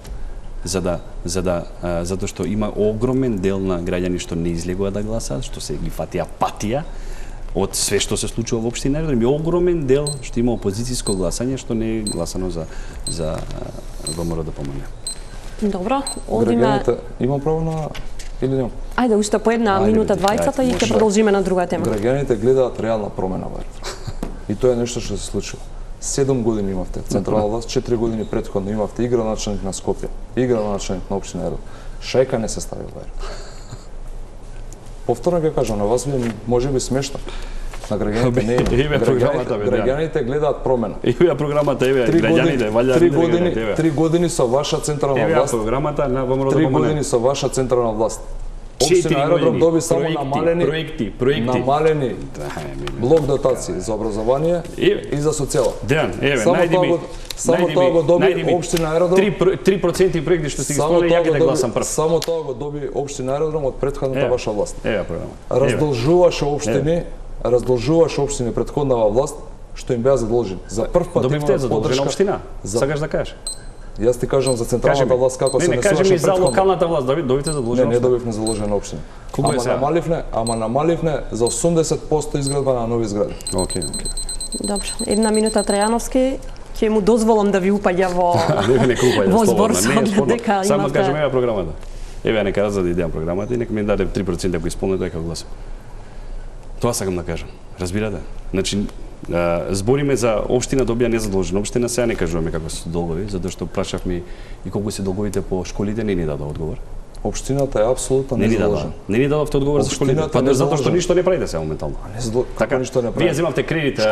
Затоа што има огромен дел на граѓани што не излегува да гласаат, што се ги фати апатија од све што се случува во општина Аеродром и огромен дел што има опозицијско гласање што не е гласано за ВМРО ДПМН. Добро, одиме. Граѓаните има право на или нема? Ајде уште по една минута двајцата и ќе продолжиме на друга тема. Граѓаните гледаат реална промена во Аеродром. И тоа е нешто што се случува. 7 години имавте централна власт, 4 години претходно имавте и градоначелник на Скопје, и градоначелник на општина Аеродром. Шајка не се стави во Аеродром. Повторно ќе кажам, на вас ви можеби смешно. На граѓаните не е. Граѓаните гледаат промена. Еве програмата, еве граѓаните, валја 3 години со ваша централна власт. Еве програмата на ВМРО ДПМН. 3 години со ваша централна власт. Општина Аеродром доби само намалени намалени блок дотации за образование и за социјала. Дејан, еве, најди ми само тоа го доби општина Аеродром. 3% проекти што сте ги спомнали, ја ќе гласам прв. Само тоа го доби општина Аеродром од претходната ваша власт. Еве програма. Раздолжуваше општини претходната власт што им беа задолжени. За прв пат добивте задолжена општина. Сакаш да кажеш? Јас ти кажам за централната власт како се несуваше претходно. Не, кажи ми за локалната власт, добивте задолжена. Не добивме задолжена општина. Ама намаливне за 80% изградба на нови згради. Океј. Добро, една минута Трајановски, ќе му дозволам да ви упаѓа во збор со оглед дека имате. Само кажем еве програмата. Еве нека да идеам програмата и нека ми даде 3% ако исполнете дека гласам. Тоа сакам да кажам. Разбирате? Значи збориме за општина добија незадолжена општина, сега не кажуваме како се долгови, затоа што прашавме и колку се долговите по школите, не ни даде одговор. Општината е апсолутно незадолжена. Не ни дадовте одговор за школите, па затоа што ништо не правите сега моментално. Така ништо не правите. Вие земавте кредит,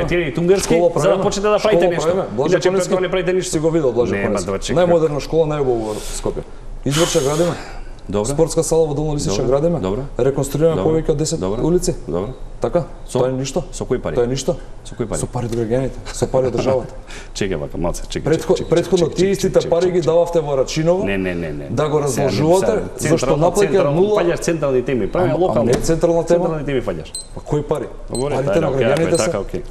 кредит унгарски за да почнете да правите нешто. Иначе тоа не правите ништо. Си го видел Блаже Коневски. Најмодерна школа, најубава во Скопје. Изврча градиме. Добро. Спортска сала во Долна Лисичка градиме. Реконструираме повеќе од 10 улици. Добро. Така? Тоа е ништо. Со кои пари? Тоа е ништо. Со кои пари? Со пари од граѓаните, со пари од државата. Чекај вака, малце, чекај. Претходно тие истите пари ги дававте во Рачиново. Не. Да го разложувате, зашто наплаќа нула. Фаќаш централни теми, прави локално. Не централна тема. Централни теми фаќаш. Па кои пари? Парите на граѓаните се.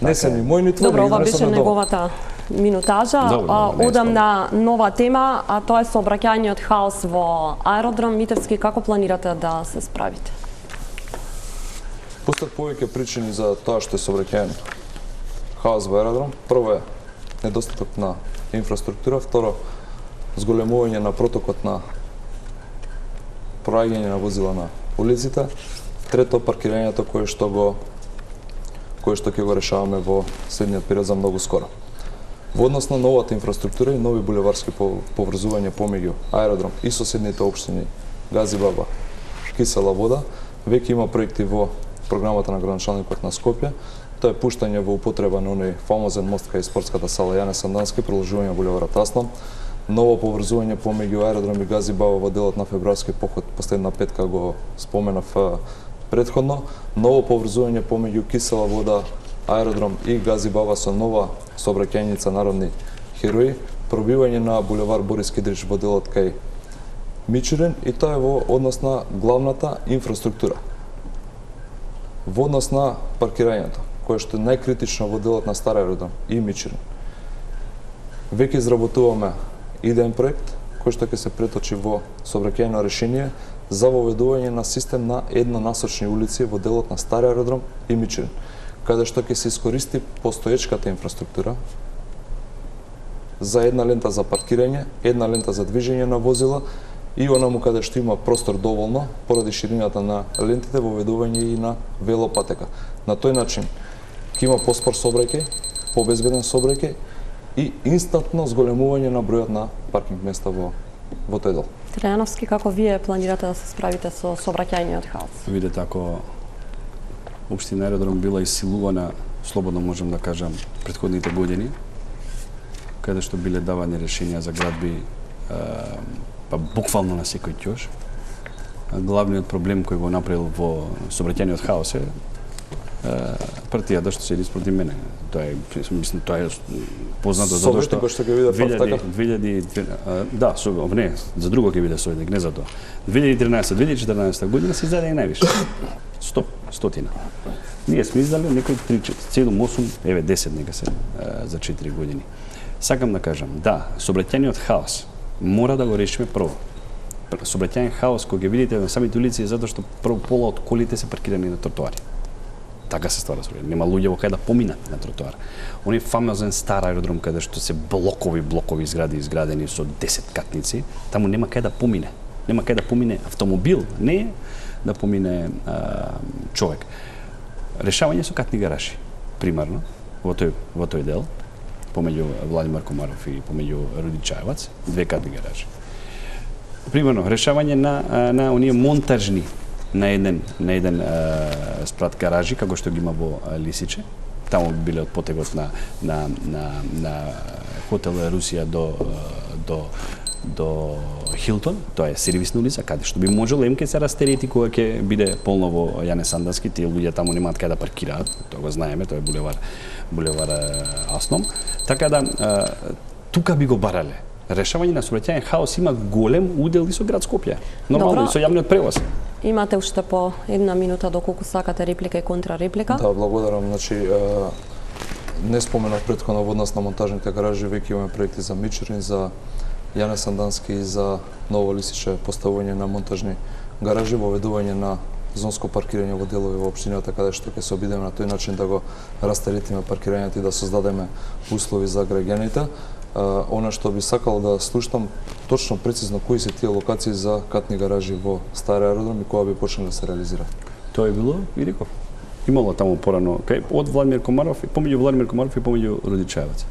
Не се ни мој ни твој. Добро, ова беше неговата минутажа. Одам на нова тема, а тоа е сообраќајниот хаос во Аеродром Митевски. Како планирате да се справите? Постојат повеќе причини за тоа што е сообраќајен хаос во Аеродром. Прво е недостаток на инфраструктура, второ зголемување на протокот на проаѓање на возила на улиците, трето паркирањето кое што ќе го решаваме во следниот период за многу скоро. Во однос на новата инфраструктура и нови булеварски поврзувања помеѓу Аеродром и соседните општини Газибаба, Кисела Вода, веќе има проекти во програмата на градоначалникот на Скопје. Тоа е пуштање во употреба на оној фамозен мост кај спортската сала Јане Сандански, продолжување булеварот Аслан, ново поврзување помеѓу Аеродром и Газибаба во делот на февруарски поход, последна петка го споменав претходно, ново поврзување помеѓу Кисела Вода, Аеродром и Газибаба со нова сообраќајница Народни херои, пробивање на булевар Борис Кидрич во делот кај Мичурин и тоа е во однос на главната инфраструктура. Во однос на паркирањето, кое што е најкритично во делот на Стар Аеродром и Мичурин. Веќе изработуваме идеен проект кој што ќе се преточи во сообраќајно решение за воведување на систем на еднонасочни улици во делот на Стар Аеродром и Мичурин, каде што ќе се искористи постоечката инфраструктура за една лента за паркирање, една лента за движење на возила и онаму каде што има простор доволно, поради ширината на лентите, воведување и на велопатека. На тој начин ќе има поспор сообраќај, побезбеден сообраќај и инстантно зголемување на бројот на паркинг места во тој дел. Трајановски, како вие планирате да се справите со сообраќајниот хаос? Видете, ако општина Аеродром била исилувана, слободно можам да кажам, претходните години, каде што биле давани решенија за градби па буквално на секој ќош. Главниот проблем кој го направил во сообраќајниот хаос е партијата што седи спроти мене. Тоа е, мислам, тоа е познато затоа што да, не, за друго ќе биде советник, не за тоа. 2013-2014 година се издаде највише. 100. Ние сме издали некои 3, 7, 8, еве 10 нека се за 4 години. Сакам да кажам, да, сообраќајниот хаос мора да го решиме прво. Сообраќајен хаос кој ќе видите на самите улици е затоа што прво пола од колите се паркирани на тротоари. Така се ствара Сурија. Нема луѓе во кај да поминат на тротоар. Оној фамозен стар аеродром каде што се блокови згради изградени со 10 катници, таму нема кај да помине. Нема кај да помине автомобил, не да помине човек. Решавање со катни гаражи, примарно, во тој дел, помеѓу Владимир Комаров и помеѓу Руди Чаевац, 2 катни гаражи. Примерно, решавање на оние монтажни на еден спрат гаражи, како што ги има во Лисиче. Таму биле од потегот на хотел Русија до Хилтон, тоа е сервисна улица, каде што би можело МК се растерети кога ќе биде полно во Јане Сандански, тие луѓе таму немаат кај да паркираат, тоа го знаеме, тоа е булевар Асном. Така да тука би го барале. Решавање на сообраќајен хаос има голем удел и со град Скопје. Нормално и со јавниот превоз. Имате уште по 1 минута доколку сакате реплика и контрареплика. Да, благодарам. Значи, не споменав претходно во однос на монтажните гаражи, веќе имаме проекти за Мичурин, за Јане Сандански и за Ново Лисиче, поставување на монтажни гаражи, воведување на зонско паркирање во делови во општината каде што ќе се обидеме на тој начин да го растеретиме паркирањето и да создадеме услови за граѓаните. Она што би сакал да слушам точно прецизно кои се тие локации за катни гаражи во стари аеродром и кога би почнал да се реализира. Тоа е било и реков. Имало таму порано од Владимир Комаров и помеѓу Владимир Комаров и помеѓу Руди Чаевац.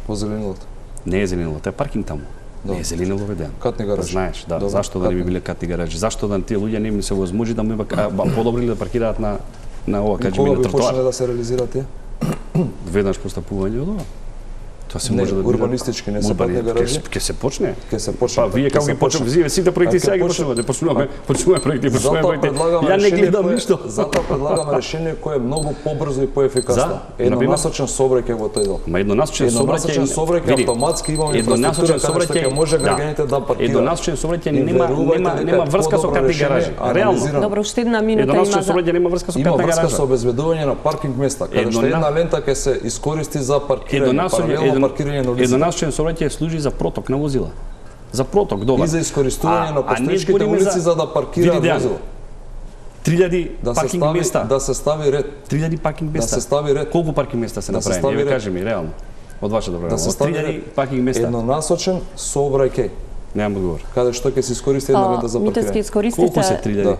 По зеленилото. Не е зеленило, тоа е паркинг таму. Да. Не е зеленило веден. Катни гаражи. Знаеш, да. Добре, зашто да не би биле катни гаражи? Зашто да тие луѓе не им се возможи да му подобрили да паркираат на ова, кажи ми на тротоар? Кога би почнале да се реализираат тие? Веднаш постапување од ова. Тоа се може да урбанистички не се катни гаражи. Ќе се почне. Ќе се почне. Па вие како ги почнувате сите проекти сега ги почнувате, почнуваме проекти. Ја не гледам ништо. Затоа предлагаме решение кое е многу побрзо и поефикасно. Еднонасочен сообраќај во тој дел. Ма еднонасочен сообраќај автоматски имаме инфраструктура каде што ќе може граѓаните да паркираат. Еднонасочен сообраќај нема врска со катни гаражи. Реално. Добро, уште 1 минута има Еднонасочен сообраќај нема врска со катни гаражи. Има врска со обезбедување на паркинг места, каде што една лента ќе се искористи за паркирање, паралелно паркирање на улици. Еднонасочен сообраќај служи за проток на возила. За проток, добар. И за искористување на постоечките улици за да паркираат возила. 3000 паркинг места. Да се стави ред. 3000 паркинг места. Да се стави ред. Колку паркинг места се направени? Еве кажи ми реално. Од ваша добра. Да се стави 3000 паркинг места. Еднонасочен сообраќај. Немам одговор. Каде што ќе се искористи една лента за паркирање. Колку се 3000?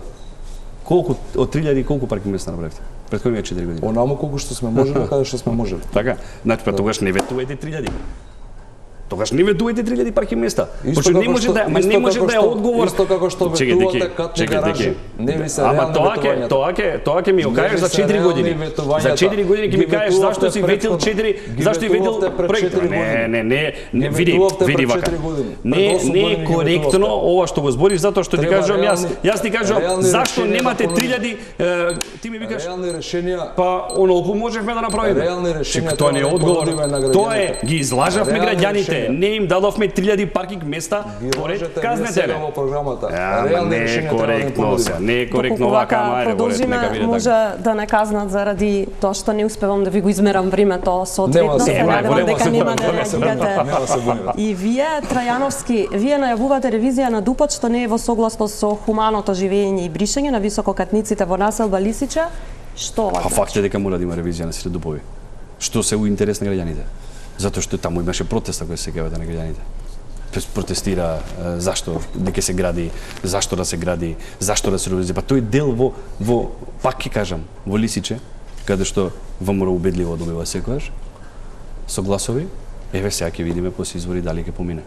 Колку од 3000 колку паркинг места направивте? Претходните 4 години. Онаму колку што сме можеле, каде што сме можеле. Така. Значи тогаш не ветувајте 3000. Тогаш не ветувајте 3000 паркинг места. Почу не може да, не може да е одговор. Исто како што ветувате катни гаражи. Не ви се реални ветувања. Тоа ќе ми го кажеш за 4 години. За 4 години ќе ми кажеш зашто си ветил 4, зашто и ветил проект. Не, види вака. Не е коректно ова што го збориш затоа што ти кажувам јас ти кажувам зашто немате 3000, ти ми викаш реални решенија. Па онолку можевме да направиме. Реални решенија. Тоа не е одговор. Тоа е ги излажавме граѓаните. Не им дадовме 3000 паркинг места поред казнете. Не е коректно вака, мајре, продолжиме, може да не казнат заради тоа што не успевам да ви го измерам времето соодветно. Се надевам дека нема да реагирате. И вие, Трајановски, вие најавувате ревизија на ДУП-от што не е во согласност со хуманото живење и бришење на висококатниците во населба Лисиче. Што ова? А факт е дека мора да има ревизија на сите ДУП-ови. Што се у интерес на граѓаните. Затоа што таму имаше протеста кој се гавете на граѓаните. Протестира зашто дека се гради, зашто да се гради, зашто да се реализира. Па тој дел во пак ќе кажам, во Лисиче, каде што ВМРО убедливо добива секогаш со гласови, еве сега ќе видиме после избори дали ќе помине.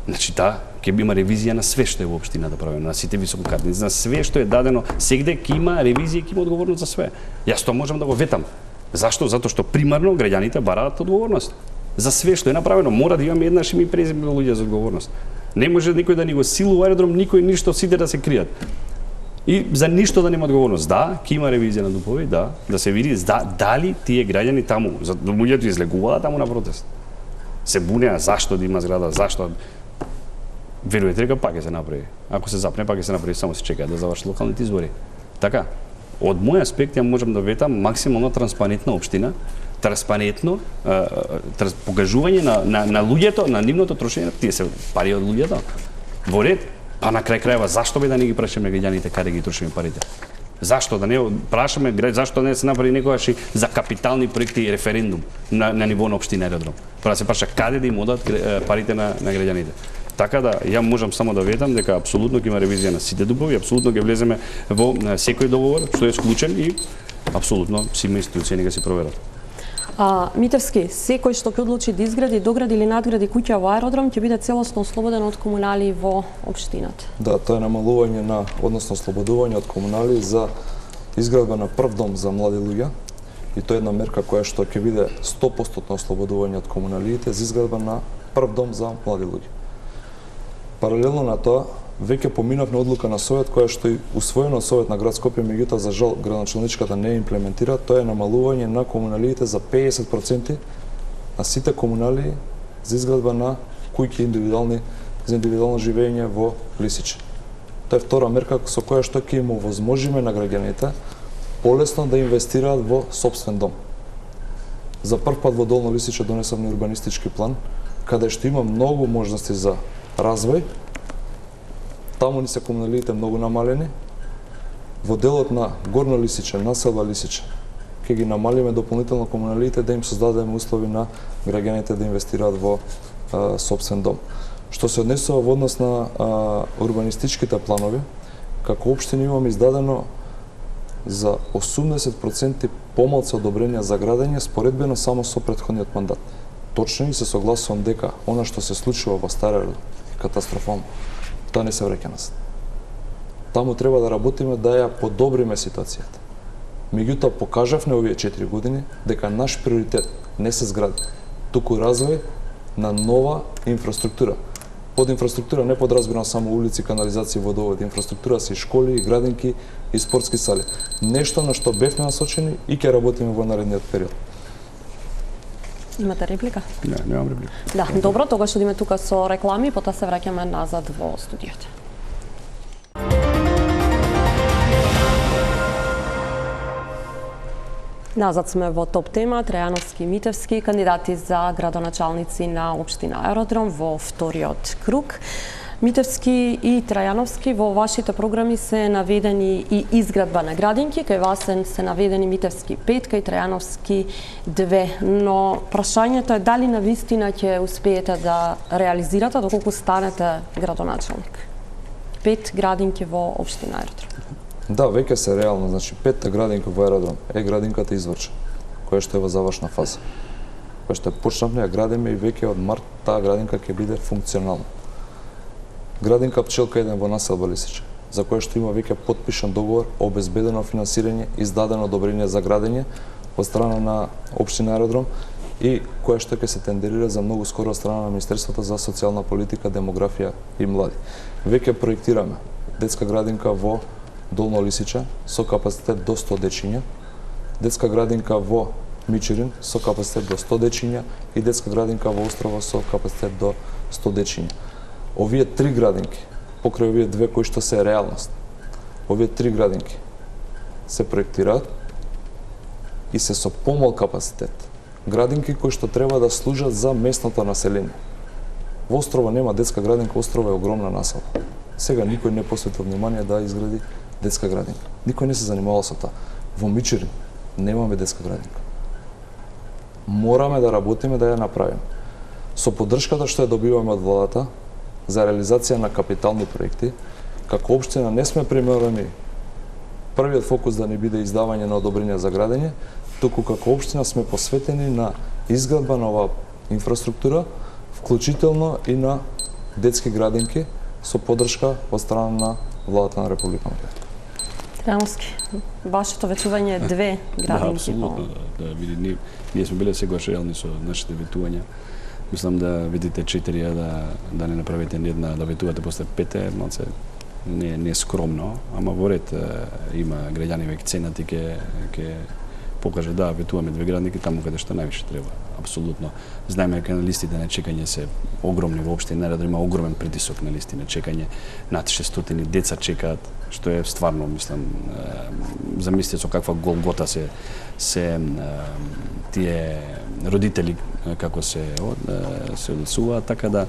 Значи ќе има ревизија на све што е во општината правено, на сите висококатници, на све што е дадено, сегде ќе има ревизија, ќе има одговорност за све. Јас тоа можам да го ветам. Зашто? Затоа што примарно граѓаните бараат одговорност. За све што е направено мора да имаме еднаш име и презиме луѓе за одговорност. Не може никој да ни го силува аеродром, никој ништо, сите да се кријат. И за ништо да нема одговорност. Да, ќе има ревизија на ДУП-ови, да се види дали тие граѓани таму, за луѓето излегуваат таму на протест. Се бунеа зашто да има зграда, зашто веруете дека пак ќе се направи. Ако се запне пак ќе се направи, само се чека да завршат локалните избори. Така. Од мој аспект ја можам да ветам максимално транспарентна општина, транспарентно покажување на луѓето, на нивното трошење, тие се пари од луѓето. Во ред, па на крај крајава зашто бе да не ги прашаме граѓаните каде ги трошиме парите? Зашто да не прашаме зашто не се направи некогаш и за капитални проекти и референдум на ниво на општина Аеродром. Па да се праша каде да им одат парите на граѓаните. Така да, ја можам само да ветам дека апсолутно ќе има ревизија на сите дугови, апсолутно ќе влеземе во секој договор што е склучен и апсолутно сите институции ќе се проверат. Митевски, секој што ќе одлучи да изгради, догради или надгради куќа во аеродром ќе биде целосно ослободен од комунали во општината. Да, тоа е намалување на, односно ослободување од комунали за изградба на прв дом за млади луѓе. И тоа е една мерка која што ќе биде 100% ослободување од комуналиите за изградба на прв дом за млади луѓе. Паралелно на тоа, веќе поминавме одлука на Совет која што е усвоена од Совет на град Скопје, меѓутоа за жал градоначалничката не имплементира, тоа е намалување на комуналиите за 50% на сите комунали за изградба на куќи индивидуални за индивидуално живење во Лисиче. Тоа е втора мерка со која што ќе им овозможиме на граѓаните полесно да инвестираат во сопствен дом. За прв пат во Долно Лисиче донесавме урбанистички план, каде што има многу можности за развој. Таму ни се комуналиите многу намалени. Во делот на Горно Лисиче, населба Лисиче, ќе ги намалиме дополнително комуналиите да им создадеме услови на граѓаните да инвестираат во сопствен дом. Што се однесува во однос на урбанистичките планови, како општина имаме издадено за 80% помалку одобренија за градење споредбено само со претходниот мандат. Точно и се согласувам дека она што се случува во Стар Аеродром е катастрофално. Тоа не се враќа назад. Таму треба да работиме да ја подобриме ситуацијата. Меѓутоа покажавме овие 4 години дека наш приоритет не се згради, туку развој на нова инфраструктура. Под инфраструктура не подразбирам само улици, канализација, водовод, инфраструктура се и школи, и градинки, и спортски сали. Нешто на што бевме насочени и ќе работиме во наредниот период. Имате реплика? Не, немам реплика. Да, добро, тогаш одиме тука со реклами, потоа се враќаме назад во студиото. Назад сме во топ тема, Трајановски и Митевски, кандидати за градоначалници на општина Аеродром во вториот круг. Митевски и Трајановски, во вашите програми се наведени и изградба на градинки, кај вас се наведени Митевски 5, кај Трајановски 2, но прашањето е дали навистина ќе успеете да реализирате доколку станете градоначалник. 5 градинки во општина Аеродром. Да, веќе се реално, значи 5-та градинка во Аеродром е градинката Изврча, која што е во завршна фаза. Која што почнавме ја градиме и веќе од март таа градинка ќе биде функционална. Градинка Пчелка 1 во населба Лисиче, за која што има веќе потпишан договор, обезбедено финансирање, издадено одобрение за градење од страна на општина Аеродром и која што ќе се тендерира за многу скоро од страна на Министерството за социјална политика, демографија и млади. Веќе проектираме детска градинка во Долно Лисиче со капацитет до 100 дечиња, детска градинка во Мичурин со капацитет до 100 дечиња и детска градинка во Острова со капацитет до 100 дечиња. Овие 3 градинки, покрај овие 2 кои што се реалност, овие 3 градинки се проектираат и се со помал капацитет. Градинки кои што треба да служат за местното население. Во Острова нема детска градинка, Острова е огромна населба. Сега никој не посветил внимание да изгради детска градинка. Никој не се занимавал со тоа. Во Мичурин немаме детска градинка. Мораме да работиме да ја направиме. Со поддршката што ја добиваме од владата за реализација на капитални проекти, како општина не сме примерени првиот фокус да не биде издавање на одобрение за градење, туку како општина сме посветени на изградба на оваа инфраструктура, вклучително и на детски градинки со поддршка од страна на владата на Република Македонија. Трајановски, вашето ветување е 2 градинки. Да, апсолутно. Да, види, ние сме биле сегаш реални со нашите ветувања. Мислам да видите 4, да не направите ни една, да ветувате после 5, малце не скромно, ама во ред има граѓани веќе ценати ќе покаже да ветуваме 2 градинки таму каде што највише треба. апсолутно. Знаеме дека листите на чекање се огромни воопште, на аеродром има огромен притисок на листи на чекање. Над 600 деца чекаат, што е стварно, мислам, замислете со каква голгота се тие родители како се одсуваат, така да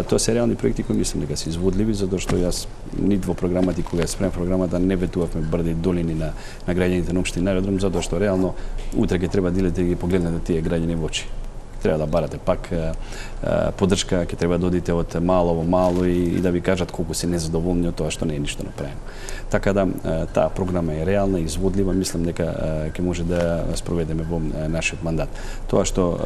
тоа се реални проекти кои мислам дека се изводливи, затоа што јас нит во програмата и кога спрем програмата не ветувавме брди долини на граѓаните на општина аеродром, затоа што реално утре ќе треба да идете да ги погледнете тие граѓани во очи. Треба да барате пак поддршка, ќе треба да одите од мало во мало и да ви кажат колку се незадоволни од тоа што не е ништо направено. Така да таа програма е реална и изводлива, мислам дека ќе може да спроведеме во нашиот мандат. Тоа што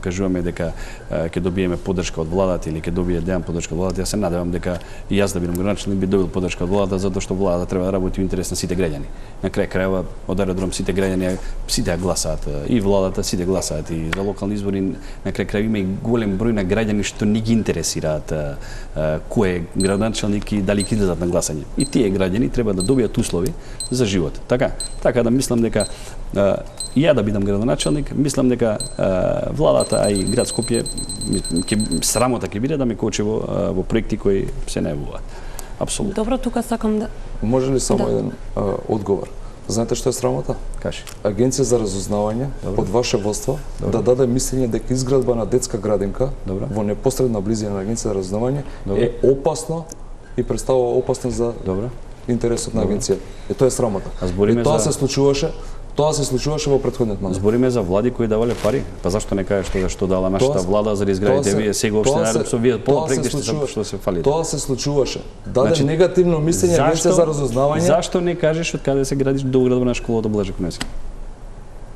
кажуваме дека ќе добиеме поддршка од владата или ќе добие Дејан поддршка од владата, јас се надевам дека и јас да бидам граначелник би добил поддршка од владата, затоа што владата треба да работи во интерес на сите граѓани. На крај крајава од аеродром сите граѓани сите гласаат и владата сите гласаат и за локални избори, на крај крај има и голем број на граѓани што не ги интересираат кој е градоначелник и дали ќе идат на гласање. И тие граѓани треба да добијат услови за живот. Така да мислам дека ја да бидам градоначелник, мислам дека владата, а и град Скопје срамота ќе биде да ме кочи во проекти кои се најавуваат. Апсолутно. Добро, тука сакам да... Може ли само еден одговор? Знаете што е срамота? Кажи. Агенција за разузнавање под ваше водство да даде мислење дека изградба на детска градинка во непосредна близина на Агенција за разузнавање е опасно и представува опасност за интересот на агенцијата. И тоа е срамота. И тоа се случуваше во претходниот мандат. Збориме за влади кои давале пари, па зашто не кажеш тоа што дала нашата влада за да изградите вие сега општина со вие пола проекти што се фалите. Тоа се случуваше. Даде негативно мислење Агенција за разузнавање. Зашто не кажеш од каде се гради дооградба на школата Блаже Коневски?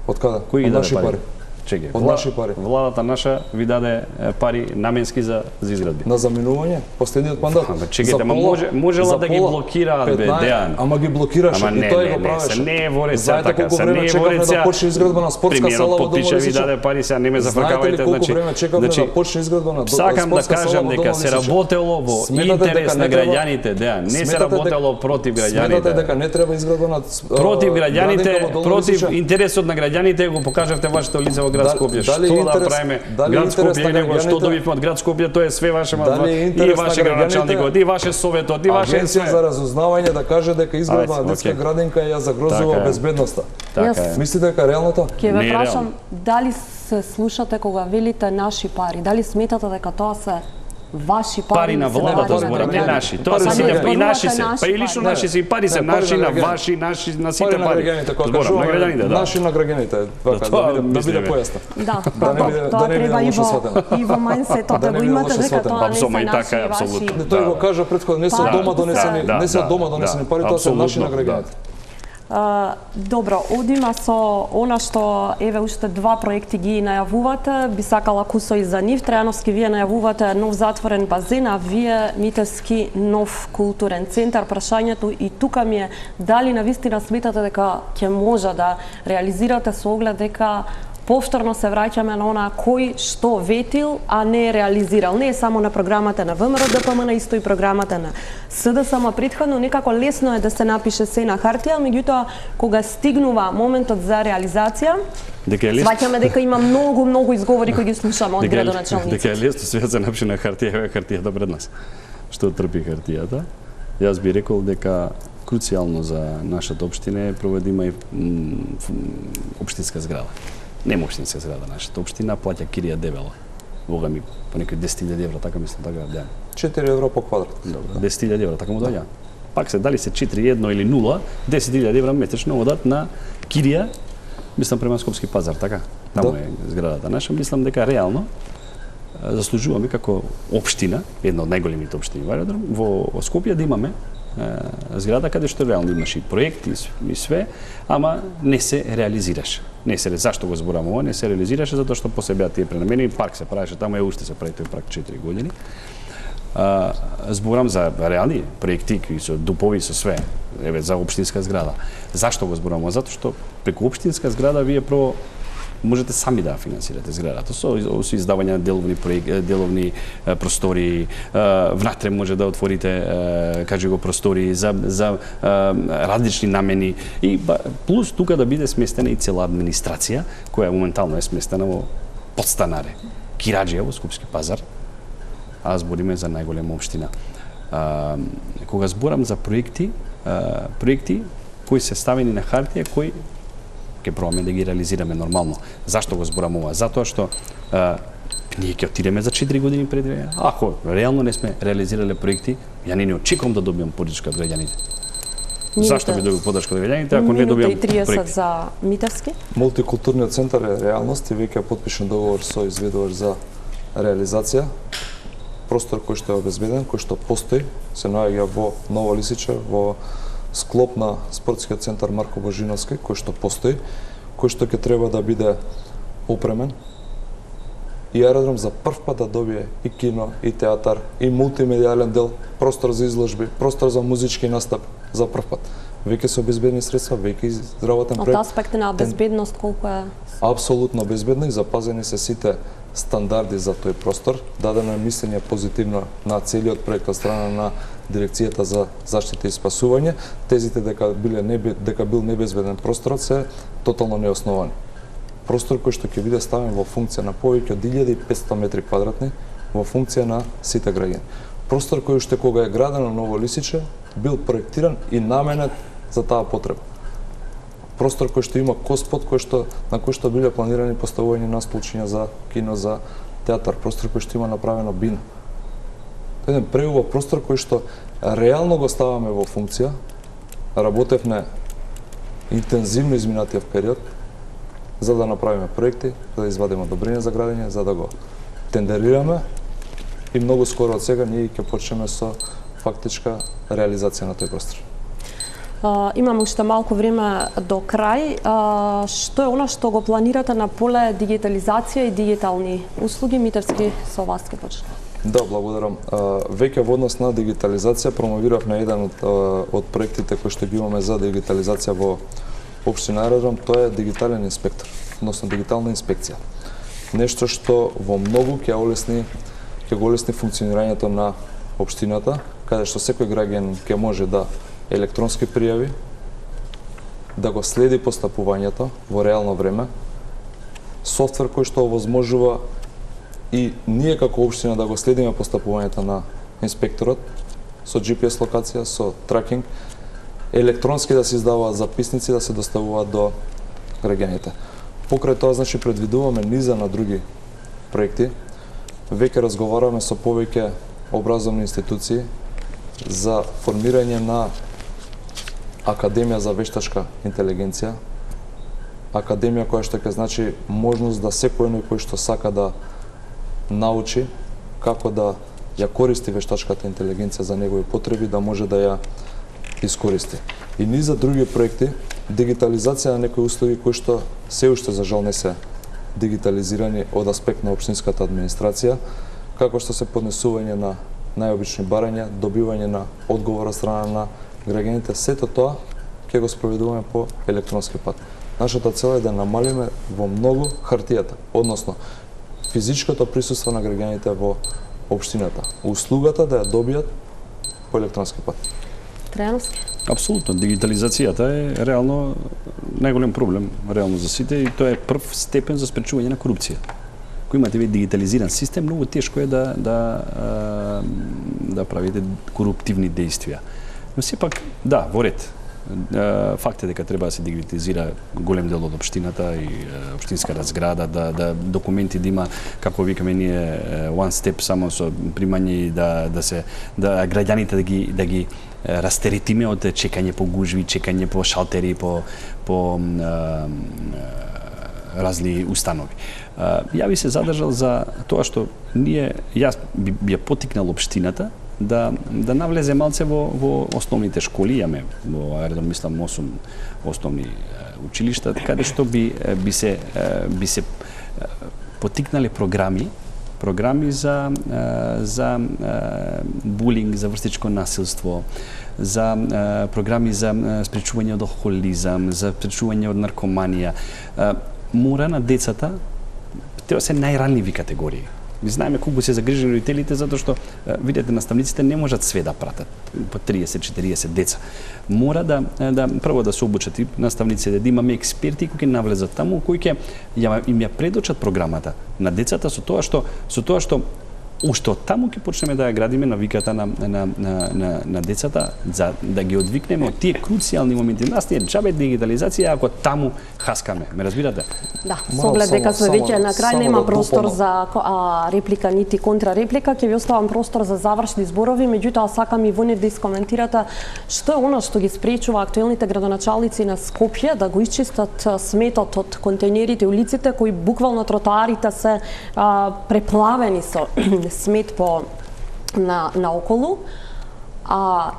Од каде? Кои ги даде пари? Чекај, од наши пари. Владата наша ви даде пари наменски за изградби. На заминување, последниот мандат. Чекајте, можела да ги блокираат бе, Дејан. Ама ги блокираше и тој го правеше. Не е во рецепта така, се не е во рецепта. Да почне изградба на спортска сала во Домовина. Ви даде пари, сега не ме зафркавајте, колку време чекавме да почне изградба на спортска сала. Сакам да кажам дека се работело во интерес на граѓаните, Дејан, не се работело против граѓаните. Сметате дека не треба изградба на против граѓаните, против интересот на граѓаните го покажавте вашето лице во град Скопје. Што да правиме град Скопје, него што добивме од град Скопје, тоа е све ваше и ваше градоначалникот, и ваше советот, и ваше Агенција за разузнавање да каже дека изградба на детска градинка ја загрозува безбедноста. Мислите дека реално тоа? Ќе ве прашам дали се слушате кога велите наши пари, дали сметате дека тоа се ваши пари на владата зборам, не наши. Тоа се сите и наши се. Па и лично наши се и пари се наши на ваши, наши на сите пари. Зборам на граѓаните, да. Наши на граѓаните, да биде појасно. Да, тоа треба и во мајнсетот да го имате дека тоа не се наши и ваши. Тој го кажа претходно, не се дома донесени пари, тоа се наши на граѓаните. Добро, одима со она што еве уште два проекти ги најавувате, би сакала кусо и за нив. Трајановски вие најавувате нов затворен базен, а вие Митевски нов културен центар. Прашањето и тука ми е дали навистина сметате дека ќе може да реализирате со оглед дека повторно се враќаме на она кој што ветил, а не реализирал. Не е само на програмата на ВМРО ДПМН, исто и програмата на СДСМ, ама претходно некако лесно е да се напише се на хартија, меѓутоа кога стигнува моментот за реализација, сваќаме дека има многу изговори кои ги слушаме од градоначалниците. Дека е лесно све се напише на хартија, хартијата пред нас. Што трпи хартијата? Јас би рекол дека круцијално за нашата општина е проведима и општинска зграда. Нема општинска зграда нашата општина, плаќа кирија дебело. Бога ми, по некои 10.000 евра, така мислам, така да. 4 евро по квадрат. Добро, 10.000 евра, така му доаѓа. Пак се дали се 4, 1 или 0, 10.000 евра месечно одат на кирија, мислам према Скопски пазар, така? Таму е зградата наша, мислам дека реално заслужуваме како општина, една од најголемите општини во Скопје да имаме зграда каде што реално имаше и проекти и све, ама не се реализираше. Зашто го зборам ова? Не се реализираше затоа што после беа тие пренамени, парк се правеше таму, уште се прави тој парк 4 години. Зборам за реални проекти со дупови со све, еве за општинска зграда. Зашто го зборам ова? Затоа што преку општинска зграда вие прво можете сами да финансирате зградата со издавање на деловни простори, внатре може да отворите кажи го простори за различни намени и плюс тука да биде сместена и цела администрација која моментално е сместена во Подстанаре, Кираџија во Скупски пазар. А збориме за најголема општина. Кога зборам за проекти кои се ставени на хартија, кои ќе пробаме да ги реализираме нормално. Зашто го зборам ова? Затоа што ние ќе отидеме за 4 години пред време. Ако реално не сме реализирале проекти, ја не очекувам да добиам поддршка од граѓаните. Зашто би добил поддршка од граѓаните ако не добиам проекти? Минута и 30 за Митевски. Мултикултурниот центар е реалност и веќе е потпишан договор со изведувач за реализација. Простор кој што е обезбеден, кој што постои, се наоѓа во Ново Лисиче, во склоп на спортскиот центар Марко Божиновски, кој што постои, кој што ќе треба да биде опремен. И аеродром за прв пат да добие и кино, и театар, и мултимедијален дел, простор за изложби, простор за музички настап за прв пат. Веќе се обезбедени средства, веќе изработен проект. Од аспект на безбедност колку е? Апсолутно безбедно и запазени се сите стандарди за тој простор. Дадено е мислење позитивно на целиот проект од страна на Дирекцијата за заштита и спасување. Тезите дека бил небезбеден просторот се тотално неосновани. Простор кој што ќе биде ставен во функција на повеќе од 1500 метри квадратни во функција на сите граѓани. Простор кој уште кога е градено Ново Лисиче бил проектиран и наменет за таа потреба. Простор кој што има коспот на кој што биле планирани поставување на столчиња за кино, за театар, простор кој што има направено бино. Тоа е еден преубав простор кој што реално го ставаме во функција. Работевме интензивно изминатиот период за да направиме проекти, за да извадиме одобрение за градење, за да го тендерираме и многу скоро од сега ние ќе почнеме со фактичка реализација на тој простор. Имаме уште малку време до крај. Што е она што го планирате на поле дигитализација и дигитални услуги? Митевски, со вас ќе почне. Да, благодарам. Веќе во однос на дигитализација промовиравме еден од проектите кои што ги имаме за дигитализација во Општина Аеродром, тоа е дигитален инспектор, односно дигитална инспекција. Нешто што во многу ќе го олесни функционирањето на општината, каде што секој граѓанин ќе може да електронски пријави, да го следи постапувањето во реално време, софтвер кој што овозможува и ние како општина да го следиме постапувањето на инспекторот со GPS локација, со тракинг, електронски да се издаваат записници, да се доставуваат до граѓаните. Покрај тоа, значи, предвидуваме низа на други проекти. Веќе разговараме со повеќе образовни институции за формирање на Академија за вештачка интелигенција. Академија која што ќе значи можност да секој кој што сака да научи како да ја користи вештачката интелигенција за негови потреби, да може да ја искористи. И низа други проекти, дигитализација на некои услуги кои што се уште за жал не се дигитализирани од аспект на општинската администрација, како што се поднесување на најобични барања, добивање на одговор од страна на граѓаните, сето тоа ќе го спроведуваме по електронски пат. Нашата цел е да намалиме во многу хартијата, односно физичкото присуство на граѓаните во општината, услугата да ја добијат по електронски пат. Трајановски? Апсолутно, дигитализацијата е реално најголем проблем реално за сите и тоа е прв степен за спречување на корупција. Кој имате ви дигитализиран систем, многу тешко е да правите коруптивни дејствија. Но сепак, да, во ред. Факт е дека треба да се дигитализира голем дел од општината и општинската зграда, да документи да има, како викаме ние, one step само со примање да граѓаните да ги растеретиме од чекање по гужви, чекање по шалтери, по разни установи. Ја би се задржал за тоа што јас би ја потикнал општината да навлезе малце во основните школи, имаме во Аеродром мислам 8 основни училишта, каде што би се потикнале програми за булинг, за врстичко насилство, за програми за спречување од алкохолизам, за спречување од наркоманија. мора на децата, тоа се најранливи категории. Ми знаеме колку се загрижени родителите затоа што видите наставниците не можат све да пратат по 30-40 деца. Мора да прво да се обучат и наставниците, да имаме експерти кои ќе навлезат таму, кои ќе им ја предочат програмата на децата со тоа што уште од таму ќе почнеме да ја градиме навиката на децата, за да ги одвикнеме од тие круцијални моменти. Нас не е џабе дигитализација ако таму хаскаме. Ме разбирате? Да, со оглед дека сме веќе на крај нема простор за реплика нити контрареплика, ќе ви оставам простор за завршни зборови, меѓутоа сакам и во нив да искоментирате што е она што ги спречува актуелните градоначалници на Скопје да го исчистат сметот од контејнерите, улиците кои буквално тротоарите се преплавени со смет наоколу,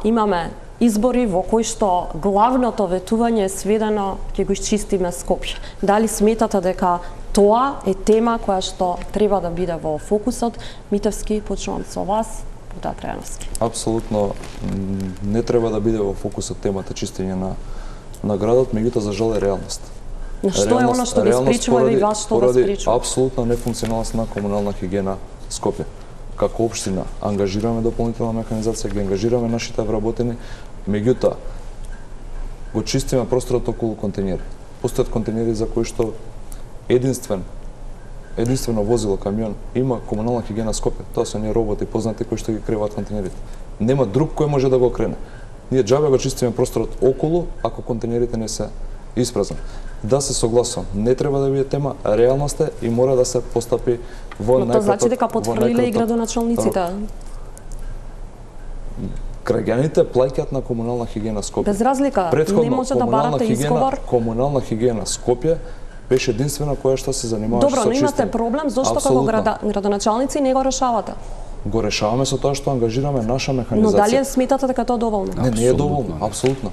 имаме избори во кои што главното ветување е сведено ќе го исчистиме Скопје. Дали сметате дека тоа е тема која што треба да биде во фокусот? Митевски, почнувам со вас, потоа Трајановски. Апсолутно не треба да биде во фокусот темата чистење на градот, меѓутоа за жал е реалност. Што е она што ги спречува и вас што да спречува? Апсолутно нефункционалност на комунална хигиена Скопје. Како општина ангажираме дополнителна механизација, ги ангажираме нашите вработени, меѓутоа го чистиме просторот околу контејнери. Постојат контејнери за кои што единствено возило, камион, има комунална хигиена Скопје. Тоа се оние роботи познати кои што ги креваат контејнерите. Нема друг кој може да го крене. Ние џабе го чистиме просторот околу ако контејнерите не се испразни. Да се согласувам, не треба да биде тема, реалност е и мора да се постапи во најкраток. Но тоа значи дека потврдиле и градоначалниците. Граѓаните плаќаат на комунална хигиена Скопје. Без разлика, не може да барате изговор. Комунална хигиена Скопје беше единствена која што се занимаваше со чистење. Добро, но имате проблем, зошто како градоначалници не го решавате? Го решаваме со тоа што ангажираме наша механизација. Но дали сметате дека тоа доволно? Не е доволно, апсолутно.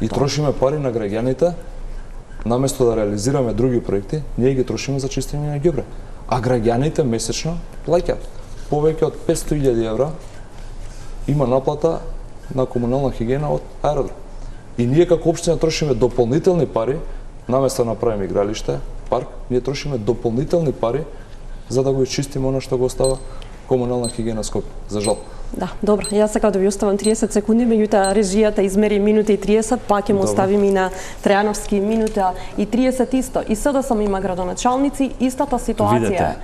И трошиме пари на граѓаните, наместо да реализираме други проекти, ние ги трошиме за чистење на ѓубре. А граѓаните месечно плаќаат повеќе од 500.000 евра има наплата на комунална хигиена од аеродром. И ние како општина трошиме дополнителни пари, наместо да направиме игралиште, парк, ние трошиме дополнителни пари за да го исчистиме она што го остава комунална хигиена Скопје. За жал. Да, добро. Јас сакам да ви оставам 30 секунди, меѓутоа режијата измери минута и 30, па ќе му оставим и на Трајановски минута и 30 исто. И СДСМ има градоначалници, истата ситуација. Видете.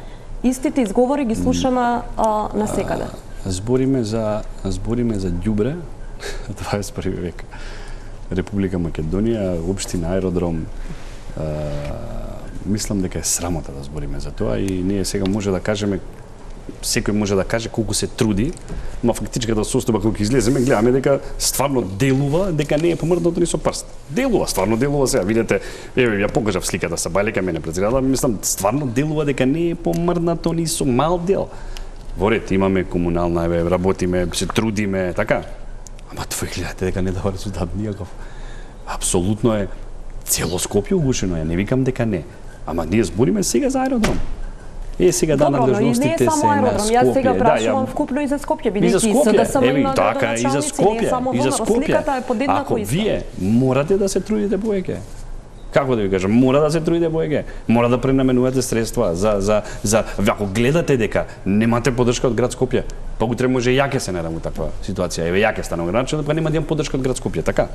Истите изговори ги слушаме на секаде. Збориме за ѓубре 21 век. Република Македонија, општина Аеродром, мислам дека е срамота да збориме за тоа и ние сега може да кажеме, секој може да каже колку се труди, но фактичката состојба кога излеземе гледаме дека стварно делува, дека не е помрднато ни со прст. Делува, стварно делува сега. Видете, еве ја покажав сликата са Балека мене презирала, мислам стварно делува дека не е помрднато ни со мал дел. Во ред имаме комунална, еве работиме, се трудиме, така. Ама тоа гледате дека не дава резултат никаков. Апсолутно е цело Скопје угушено, ја не викам дека не. Ама ние збориме сега за аеродром. Сега да надлежностите се на Скопје. Јас сега прашувам вкупно и за Скопје, бидејќи СДСМ има градоначалници, не е само во сликата е подеднако иста. Вие морате да се трудите повеќе. Како да ви кажам, мора да се трудите повеќе. Мора да пренаменувате средства за ако гледате дека немате поддршка од град Скопје, па утре може и ја ќе се најдам во таква ситуација. Еве ја ќе станам градоначалник, па нема да имам поддршка од град Скопје, така?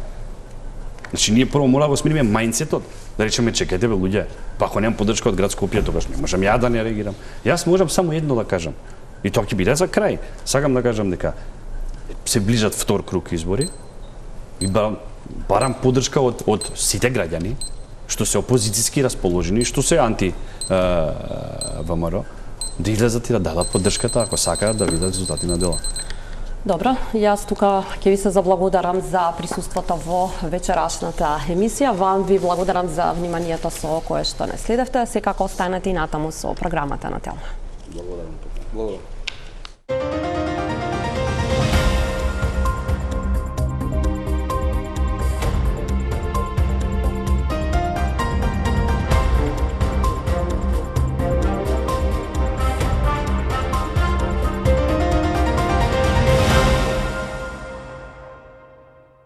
Значи ние прво мора да го смениме мајндсетот, да речеме чекајте бе луѓе, па ако немам поддршка од град Скопје, тогаш не можам ја да не реагирам. Јас можам само едно да кажам. И тоа ќе биде за крај. Сакам да кажам дека се ближат втор круг избори и барам поддршка од сите граѓани што се опозицијски расположени, што се анти ВМРО, да излезат и да дадат поддршката ако сакаат да видат резултати на дела. Добро, јас тука ќе ви се заблагодарам за присуството во вечерашната емисија. Вам ви благодарам за вниманието со кое што не следевте. Секако останете и натаму со програмата на Телма. Благодарам.